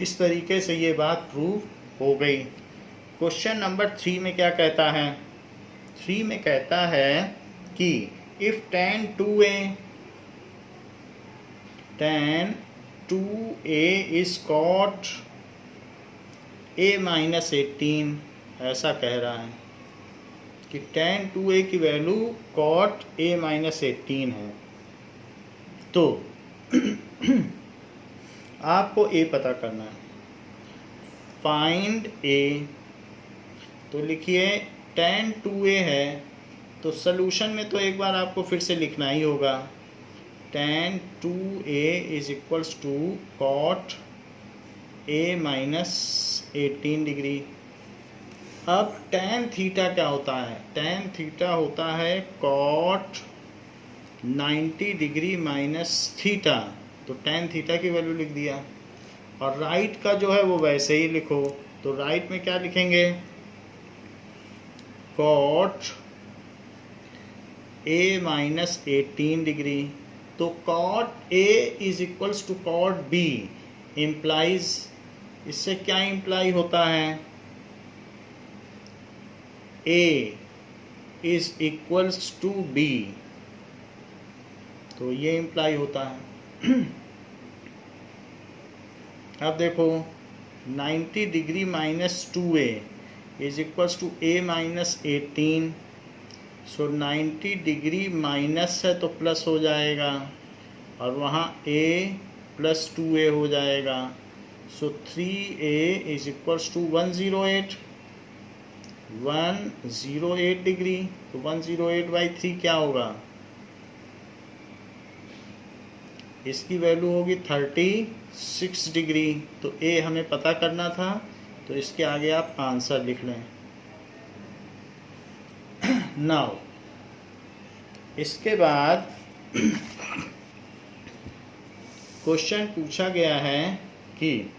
इस तरीके से ये बात प्रूव हो गई। क्वेश्चन नंबर 3 में क्या कहता है? 3 में कहता है कि if tan 2a is cot a minus 18, ऐसा कह रहा है कि tan 2a की वैल्यू cot a minus 18 है। तो आपको a पता करना है, फाइंड a। तो लिखिए tan 2a है, तो सॉल्यूशन में तो एक बार आपको फिर से लिखना ही होगा, tan 2a is equals to cot a minus 18 degree. अब tan थीटा क्या होता है? tan थीटा होता है cot 90 डिग्री माइनस थीटा। तो tan थीटा की वैल्यू लिख दिया, और राइट का जो है वो वैसे ही लिखो। तो राइट में क्या लिखेंगे? cot a minus 18 degree. तो cot a is equals to cot b implies, इससे क्या इम्प्लाई होता है? a is equals to b। तो ये इम्प्लाई होता है। अब देखो 90 degree minus 2a is equals to a minus 18। So 90 degree minus है तो प्लस हो जाएगा, और वहाँ a प्लस 2a हो जाएगा। So 3a is equals to 108 degree. तो 108/3 क्या होगा? इसकी वैल्यू होगी 36 डिग्री। तो ए हमें पता करना था, तो इसके आगे आप आंसर लिख लें। नाउ इसके बाद क्वेश्चन पूछा गया है कि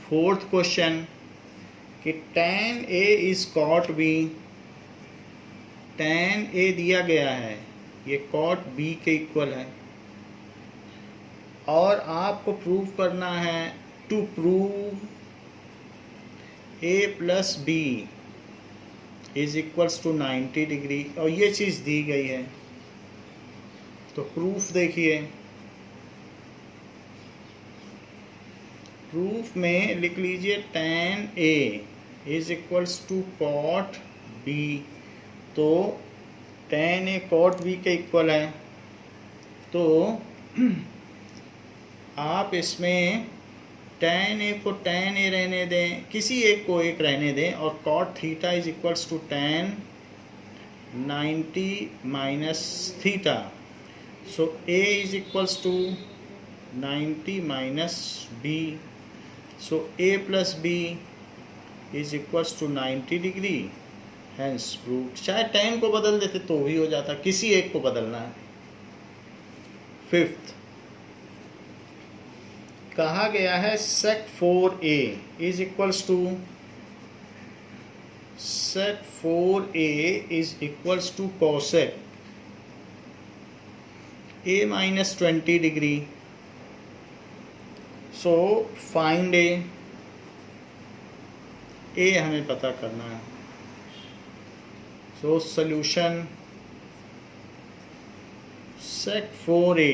फोर्थ क्वेश्चन कि tan A is cot B। tan A दिया गया है, ये cot B के इक्वल है, और आपको प्रूव करना है to prove A plus B is equals to 90 degree, और ये चीज़ दी गई है। तो प्रूफ देखिए, प्रूफ में लिख लीजिए tan A is equals to cot B। तो tan A cot B के इक्वल है, तो आप इसमें tan A को tan A रहने दें, किसी एक को एक रहने दें, और cot theta is equals to tan 90 minus theta. So A is equals to 90 minus B। So A plus B is equals to 90 degree, hence proved. चाहे tan को बदल देते तो भी हो जाता, किसी एक को बदलना है। फिफ्थ कहा गया है sec 4a is equals to cosec a minus 20 degree. So find a हमें पता करना है। So solution sec 4a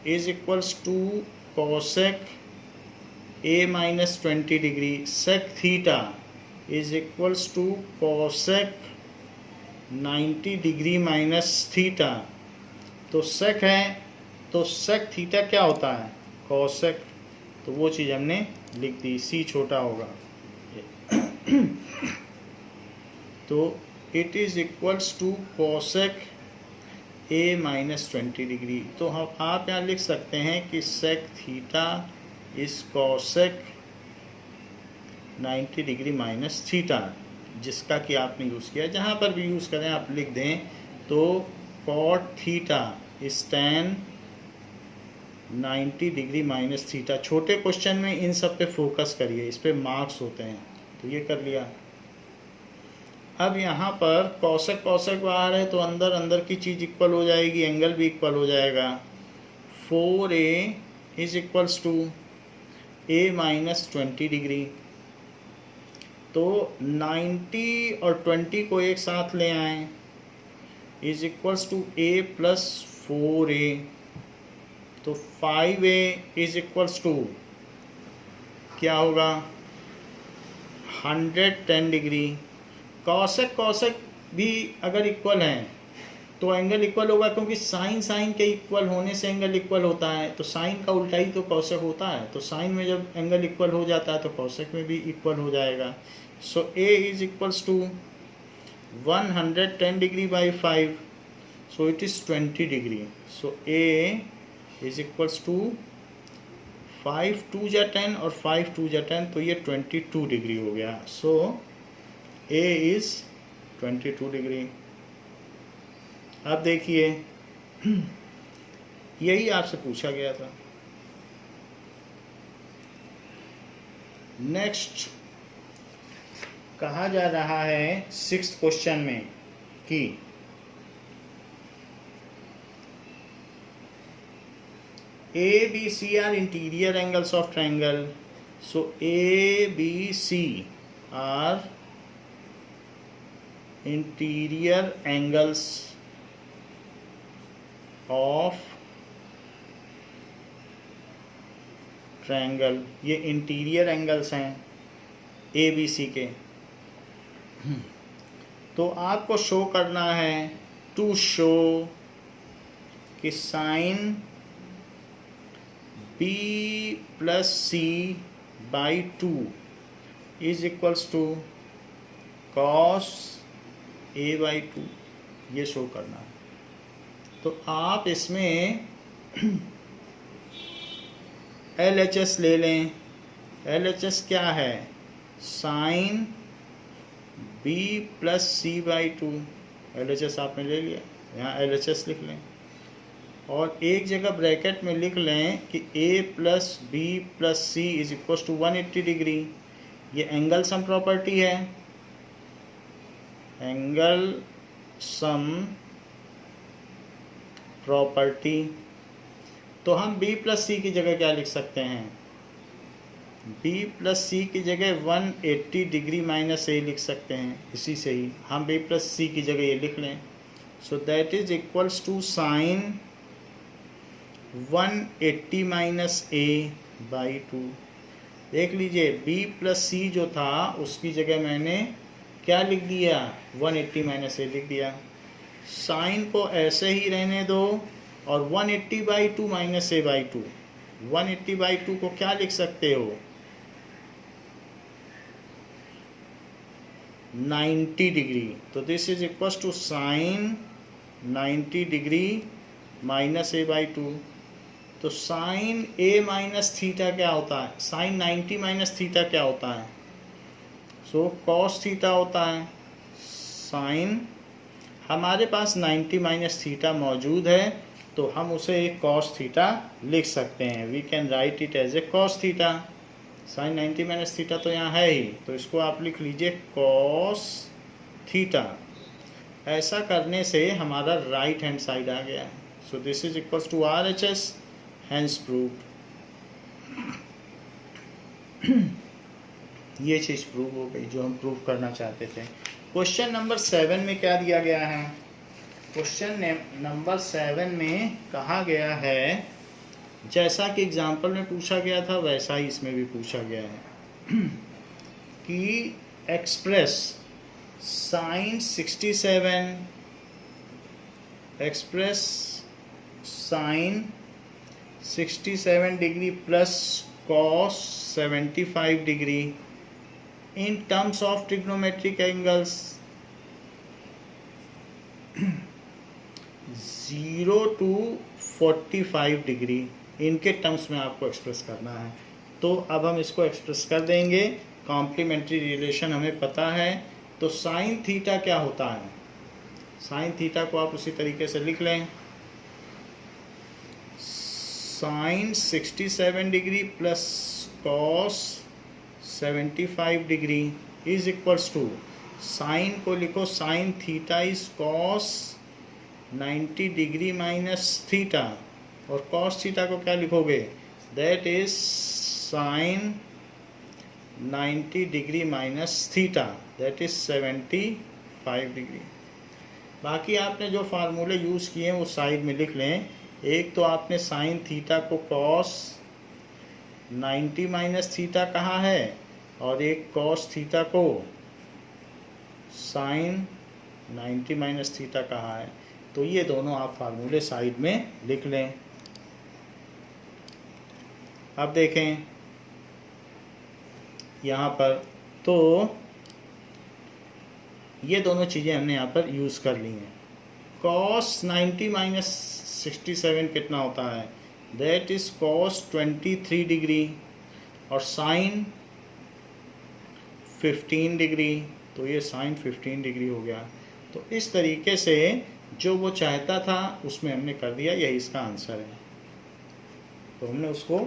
is equals to cosec a minus 20 degree, sec theta is equals to cosec 90 degree minus theta. तो sec है, तो sec थीटा क्या होता है? cosec। तो वो चीज़ हमने लिख दी, c छोटा होगा। तो it is equals to cosec a minus 20 degree. तो हम आप यहाँ लिख सकते हैं कि sec theta is cosec 90 degree minus theta, जिसका कि आपने यूज़ किया। जहाँ पर भी यूज़ करें आप लिख दें। तो cot theta is tan 90 degree minus theta. छोटे क्वेश्चन में इन सब पे फोकस करिए, इस पे मार्क्स होते हैं। तो ये कर लिया। अब यहाँ पर cosec बाहर है, तो अंदर अंदर की चीज़ इक्वल हो जाएगी, एंगल भी इक्वल हो जाएगा। 4a is equals to a minus 20 degree. तो 90 और 20 को एक साथ ले आएं, is equals to a plus 4a। तो 5a इज इक्वल्स टू क्या होगा? 110 डिग्री। cosec भी अगर इक्वल हैं तो एंगल इक्वल होगा, क्योंकि साइन के इक्वल होने से एंगल इक्वल होता है। तो साइन का उल्टा ही तो cosec होता है। तो साइन में जब एंगल इक्वल हो जाता है तो cosec में भी इक्वल हो जाएगा। So a is equals to 110 degree by 5, so it is 20 degree. So a is equals to 5 2 जा 10 और 5 2 जा 10, तो ये 22 डिग्री हो गया। सो a इज 22 डिग्री। अब देखिए, यही आपसे पूछा गया था। नेक्स्ट कहा जा रहा है 6th क्वेश्चन में कि ABC are interior angles of triangle. So ABC are interior angles of triangle. ये इंटीरियर एंगल्स हैं ABC के। तो आपको शो करना है, टू शो कि sine B plus C by 2 is equals to cos A by 2, ये शो करना है। तो आप इसमें LHS ले लें। LHS क्या है? Sine B plus C by 2। LHS आपने ले लिया, यहाँ LHS लिख लें और एक जगह ब्रैकेट में लिख लें कि A plus B plus C is equal to 180 degree. ये एंगल सम प्रॉपर्टी है, एंगल सम प्रॉपर्टी। तो हम B प्लस C की जगह क्या लिख सकते हैं? B प्लस C की जगह 180 डिग्री माइनस A लिख सकते हैं। इसी से ही हम B प्लस C की जगह ये लिख लें। So that is equals to sine 180 minus A by 2। देख लीजिए B प्लस C जो था उसकी जगह मैंने क्या लिख दिया? 180 माइनस A लिख दिया। साइन को ऐसे ही रहने दो और 180 by 2 minus A by 2। 180 by 2 को क्या लिख सकते हो? 90 डिग्री। तो this is equal to sine 90 degree minus A by 2। तो साइन A माइनस थीटा क्या होता है? साइन 90 माइनस थीटा क्या होता है? सो कॉस थीटा होता है। साइन हमारे पास 90 माइनस थीटा मौजूद है तो हम उसे एक कॉस थीटा लिख सकते हैं। We can write it as a cos theta. Sine 90 minus theta तो यहाँ है ही, तो इसको आप लिख लीजिए कॉस थीटा। ऐसा करने से हमारा राइट हैंड साइड आ गया है। So this is equals to RHS, hence proved. ये चीज़ प्रूव हो गई जो हम प्रूव करना चाहते थे। क्वेश्चन नंबर 7 में क्या दिया गया है? क्वेश्चन नंबर 7 में कहा गया है, जैसा कि एग्जाम्पल में पूछा गया था वैसा ही इसमें भी पूछा गया है कि express sine 67, express sine 67 degree plus cos 75 degree in terms of trigonometric angles 0 to 45 degree, इनके टर्म्स में आपको एक्सप्रेस करना है। तो अब हम इसको एक्सप्रेस कर देंगे। कॉम्प्लीमेंट्री रिलेशन हमें पता है। तो साइन थीटा क्या होता है? साइन थीटा को आप उसी तरीके से लिख लें, sine 67 degree plus cos 75 degree is equals to, sine को लिखो sine theta is cos 90 degree minus theta, और कॉस थीटा को क्या लिखोगे? That is sine 90 degree minus theta, that is 75 degree. बाकी आपने जो फार्मूले यूज़ किए हैं वो साइड में लिख लें। एक तो आपने साइन थीटा को कॉस 90 माइनस थीटा कहा है और एक कॉस थीटा को साइन 90 माइनस थीटा कहा है। तो ये दोनों आप फार्मूले साइड में लिख लें। अब देखें यहाँ पर, तो ये दोनों चीज़ें हमने यहाँ पर यूज़ कर ली हैं। कॉस 90 माइनस 67 कितना होता है? दैट इज कॉस 23 डिग्री, और साइन 15 डिग्री, तो ये साइन 15 डिग्री हो गया। तो इस तरीके से जो वो चाहता था उसमें हमने कर दिया, यही इसका आंसर है। तो हमने उसको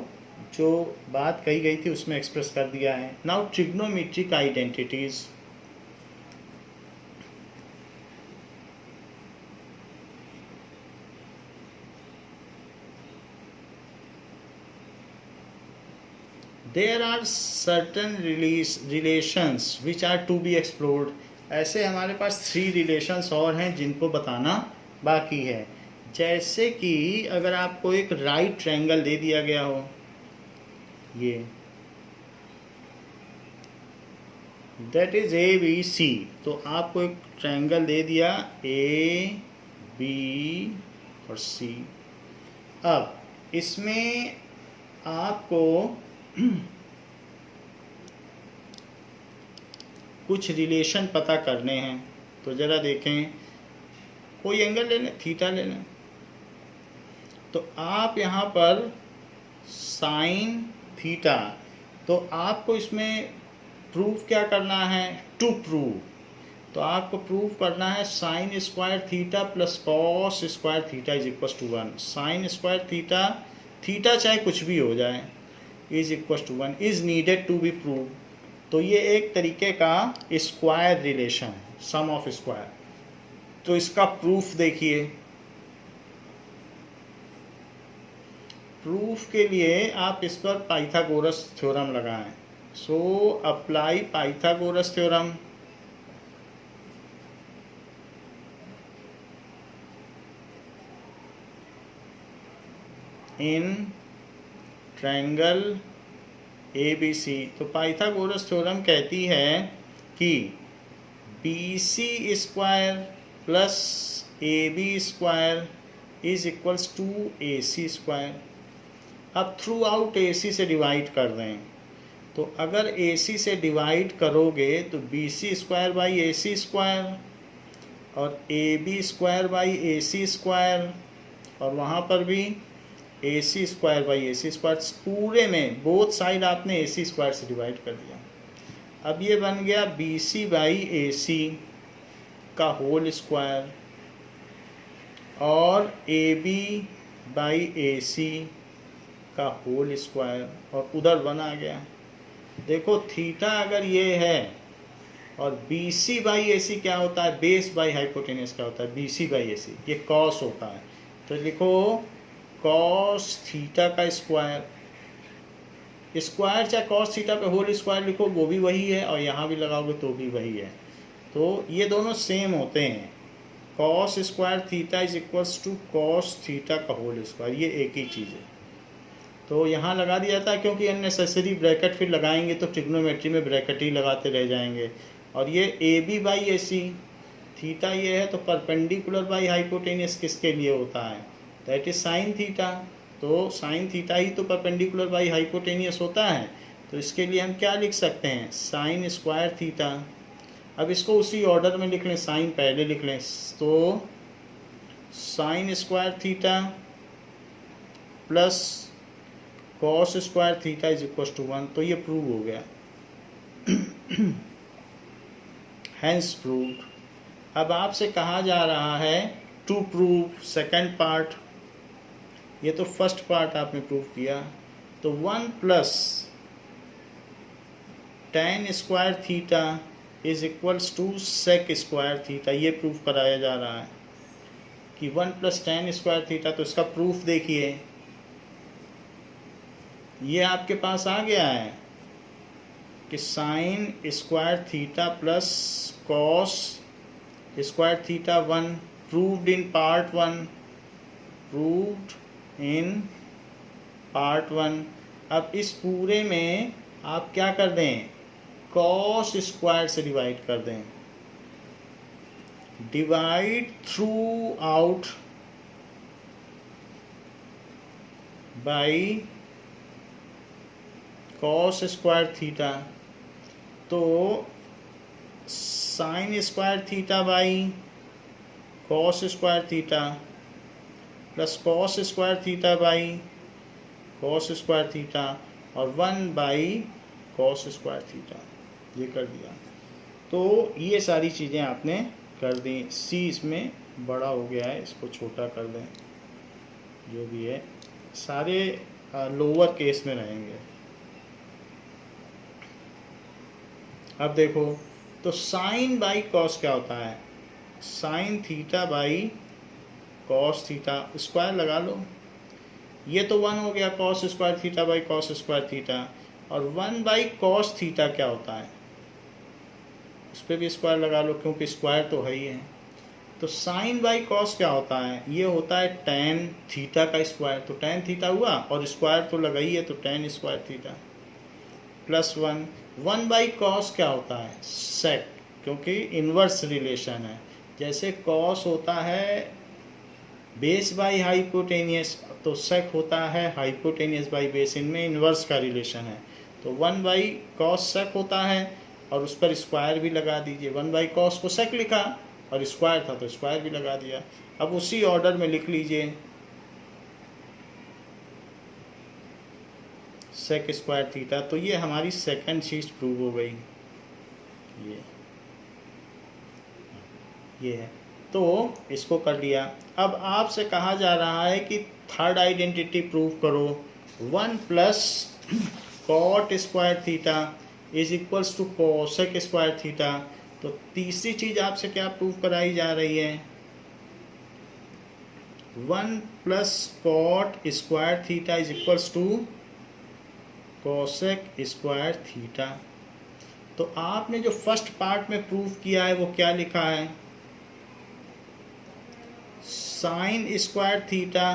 जो बात कही गई थी उसमें एक्सप्रेस कर दिया है। Now trigonometric identities. There are certain relations which are to be explored. ऐसे हमारे पास 3 रिलेशंस और हैं जिनको बताना बाकी है। जैसे कि अगर आपको एक राइट ट्रायंगल दे दिया गया हो, ये दैट इज ABC, तो आपको एक ट्रायंगल दे दिया A, B और C। अब इसमें आपको कुछ रिलेशन पता करने हैं, तो ज़रा देखें, कोई एंगल ले लें, थीटा ले लें। तो आप यहाँ पर साइन थीटा, तो आपको इसमें प्रूफ क्या करना है, टू प्रूव, तो आपको प्रूव करना है sine square theta plus cos square theta is equal to 1। Sine square theta, theta चाहे कुछ भी हो जाए, is equal to 1 is needed to be prove. तो ये एक तरीके का स्क्वायर रिलेशन है, सम ऑफ स्क्वायर। तो इसका प्रूफ देखिए। प्रूफ के लिए आप इस पर पाइथागोरस थ्योरम लगाएं। So apply Pythagoras theorem. In triangle ABC। तो पाइथागोरस थ्योरम कहती है कि BC square plus AB square is equals to AC square. अब थ्रू आउट AC से डिवाइड कर दें, तो अगर AC से डिवाइड करोगे तो BC square by AC square और AB square by AC square, और वहाँ पर भी AC square by AC square, पूरे में बोथ साइड आपने AC स्क्वायर से डिवाइड कर दिया। अब ये बन गया BC बाई AC का होल स्क्वायर और AB बाई AC का होल स्क्वायर, और उधर 1 आ गया। देखो थीटा अगर ये है और BC बाई AC क्या होता है, बेस बाई हाइपोटेनस क्या होता है, BC बाई AC, ये कॉस होता है। तो लिखो कॉस थीटा का स्क्वायर, स्क्वायर चाहे कॉस थीटा पे होल स्क्वायर लिखो वो भी वही है, और यहाँ भी लगाओगे तो भी वही है। तो ये दोनों सेम होते हैं। Cos square theta is equals to cos theta का होल स्क्वायर, ये एक ही चीज़ है। तो यहाँ लगा दिया जाता है, क्योंकि अननेसेसरी ब्रैकेट फिर लगाएंगे तो ट्रिग्नोमेट्री में ब्रैकेट ही लगाते रह जाएंगे। और ये AB बाई AC, थीटा ये है, तो परपेंडिकुलर बाई हाइपोटेनस किसके लिए होता है, दैट इज साइन थीटा। तो साइन थीटा ही तो परपेंडिकुलर बाई हाइपोटेनियस होता है। तो इसके लिए हम क्या लिख सकते हैं, साइन स्क्वायर थीटा। अब इसको उसी ऑर्डर में लिख लें, साइन पहले लिख लें, तो sine square theta plus cos square theta is equal to 1। तो ये प्रूव हो गया, हैंस प्रूव्ड। अब आपसे कहा जा रहा है टू प्रूव सेकंड पार्ट। ये तो फर्स्ट पार्ट आपने प्रूव किया। तो 1 plus tan square theta is equals to sec square theta, ये प्रूफ कराया जा रहा है कि 1 प्लस टेन स्क्वायर थीटा। तो इसका प्रूफ देखिए, ये आपके पास आ गया है कि sign square theta plus cos square theta 1, proved in part 1, proved in part 1। अब इस पूरे में आप क्या कर दें, कॉस स्क्वायर से डिवाइड कर दें, divide throughout by cos square theta. तो sine square theta by cos square theta plus cos square theta by cos square theta और 1 बाई कॉस स्क्वायर थीटा, ये कर दिया। तो ये सारी चीज़ें आपने कर दी। सी इसमें बड़ा हो गया है, इसको छोटा कर दें, जो भी है सारे लोअर केस में रहेंगे। अब देखो, तो साइन बाई कॉस क्या होता है, sine theta by cos theta, square लगा लो। ये तो 1 हो गया, cos square theta by cos square theta. और 1 बाई कॉस थीटा क्या होता है, उस पर भी स्क्वायर लगा लो, क्योंकि स्क्वायर तो है ही है। तो साइन बाई कॉस क्या होता है, ये होता है टेन थीटा का स्क्वायर। तो टेन थीटा हुआ और स्क्वायर तो लगा ही है, तो ten square theta plus 1। 1 by cos क्या होता है, सेक, क्योंकि इन्वर्स रिलेशन है। जैसे कॉस होता है बेस बाई हाइपोटेनियस, तो सेक होता है हाइपोटेनियस बाई बेस, इनमें इन्वर्स का रिलेशन है। तो 1 बाई कॉस सेक होता है और उस पर स्क्वायर भी लगा दीजिए। 1 बाई कॉस को सेक लिखा और स्क्वायर था तो स्क्वायर भी लगा दिया। अब उसी ऑर्डर में लिख लीजिए सेक स्क्वायर थीटा। तो ये हमारी सेकंड चीज प्रूव हो गई। ये है, तो इसको कर लिया। अब आपसे कहा जा रहा है कि थर्ड आइडेंटिटी प्रूव करो। 1 plus cot square theta is equals to cosec square theta. तो तीसरी चीज आपसे क्या प्रूव कराई जा रही है? 1 plus cot square theta is equals to cosec square theta. तो आपने जो फर्स्ट पार्ट में प्रूव किया है वो क्या लिखा है? Sine square theta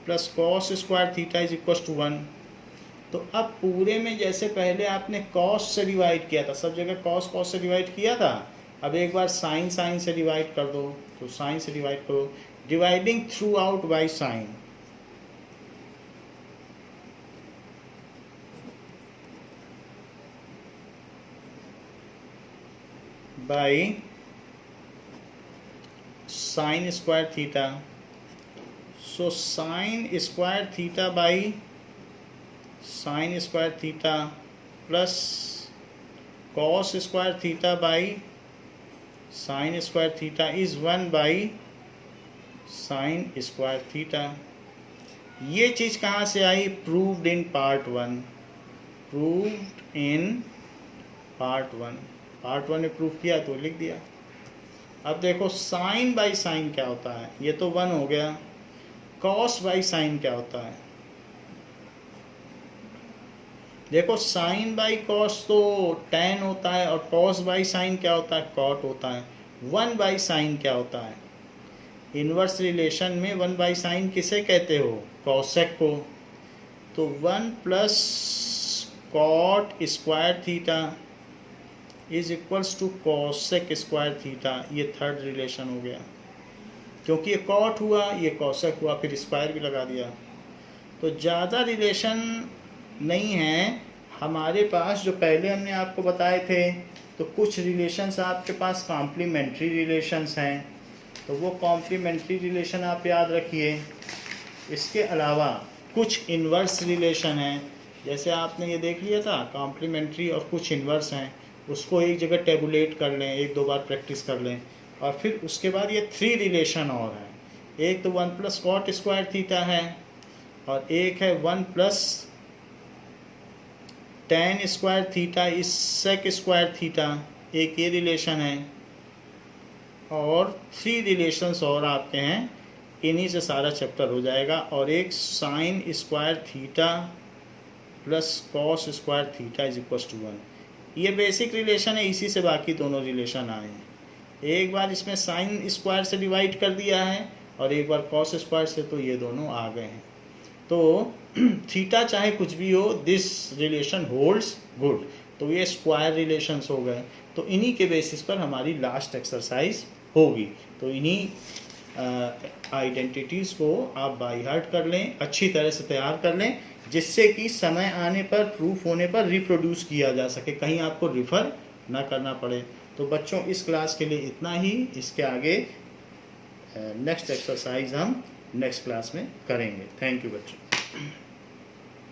plus cos square theta is equal to 1। तो अब पूरे में जैसे पहले आपने कॉस से डिवाइड किया था, सब जगह कॉस कॉस से डिवाइड किया था, अब एक बार साइन साइन से डिवाइड कर दो। तो साइन से डिवाइड करो, dividing throughout by sine. By sine square theta. So sine square theta by sine square theta plus cos square theta by sine square theta is 1 by sine square theta. ये चीज़ कहाँ से आई? Proved in part 1। Proved in part 1। Part 1 में प्रूव किया तो लिख दिया। अब देखो साइन बाई साइन क्या होता है? ये तो 1 हो गया। कॉस बाई साइन क्या होता है? देखो साइन बाई कॉस तो tan होता है और कॉस बाई साइन क्या होता है? कॉट होता है। 1 बाई साइन क्या होता है? इनवर्स रिलेशन में 1 बाई साइन किसे कहते हो? कॉसेक को। तो 1 plus cot square theta is equals to cosec square theta. ये थर्ड रिलेशन हो गया, क्योंकि ये कॉट हुआ, ये कॉसेक हुआ, फिर स्क्वायर भी लगा दिया। तो ज़्यादा रिलेशन नहीं है हमारे पास। जो पहले हमने आपको बताए थे, तो कुछ रिलेशंस आपके पास कॉम्प्लीमेंट्री रिलेशंस हैं, तो वो कॉम्प्लीमेंट्री रिलेशन आप याद रखिए। इसके अलावा कुछ इन्वर्स रिलेशन हैं, जैसे आपने ये देख लिया था कॉम्प्लीमेंट्री और कुछ इन्वर्स हैं, उसको एक जगह टेबुलेट कर लें, 1-2 बार प्रैक्टिस कर लें। और फिर उसके बाद ये 3 रिलेशन और हैं। एक तो 1 प्लस कॉट स्क्वायर थीटा है और एक है 1 plus tan square theta is sec square theta, एक ये रिलेशन है। और 3 रिलेशंस और आपके हैं, इन्हीं से सारा चैप्टर हो जाएगा। और एक sine square theta plus cos square theta is equal to 1। ये बेसिक रिलेशन है, इसी से बाकी दोनों रिलेशन आए हैं। एक बार इसमें साइन स्क्वायर से डिवाइड कर दिया है और एक बार कॉस स्क्वायर से, तो ये दोनों आ गए हैं। तो थीटा चाहे कुछ भी हो, दिस रिलेशन होल्ड्स गुड। तो ये स्क्वायर रिलेशंस हो गए। तो इन्हीं के बेसिस पर हमारी लास्ट एक्सरसाइज होगी। तो इन्हीं आइडेंटिटीज़ को आप बाय हार्ट कर लें, अच्छी तरह से तैयार कर लें, जिससे कि समय आने पर, प्रूफ होने पर रिप्रोड्यूस किया जा सके, कहीं आपको रिफ़र ना करना पड़े। तो बच्चों इस क्लास के लिए इतना ही। इसके आगे नेक्स्ट एक्सरसाइज हम नेक्स्ट क्लास में करेंगे। थैंक यू बच्चों।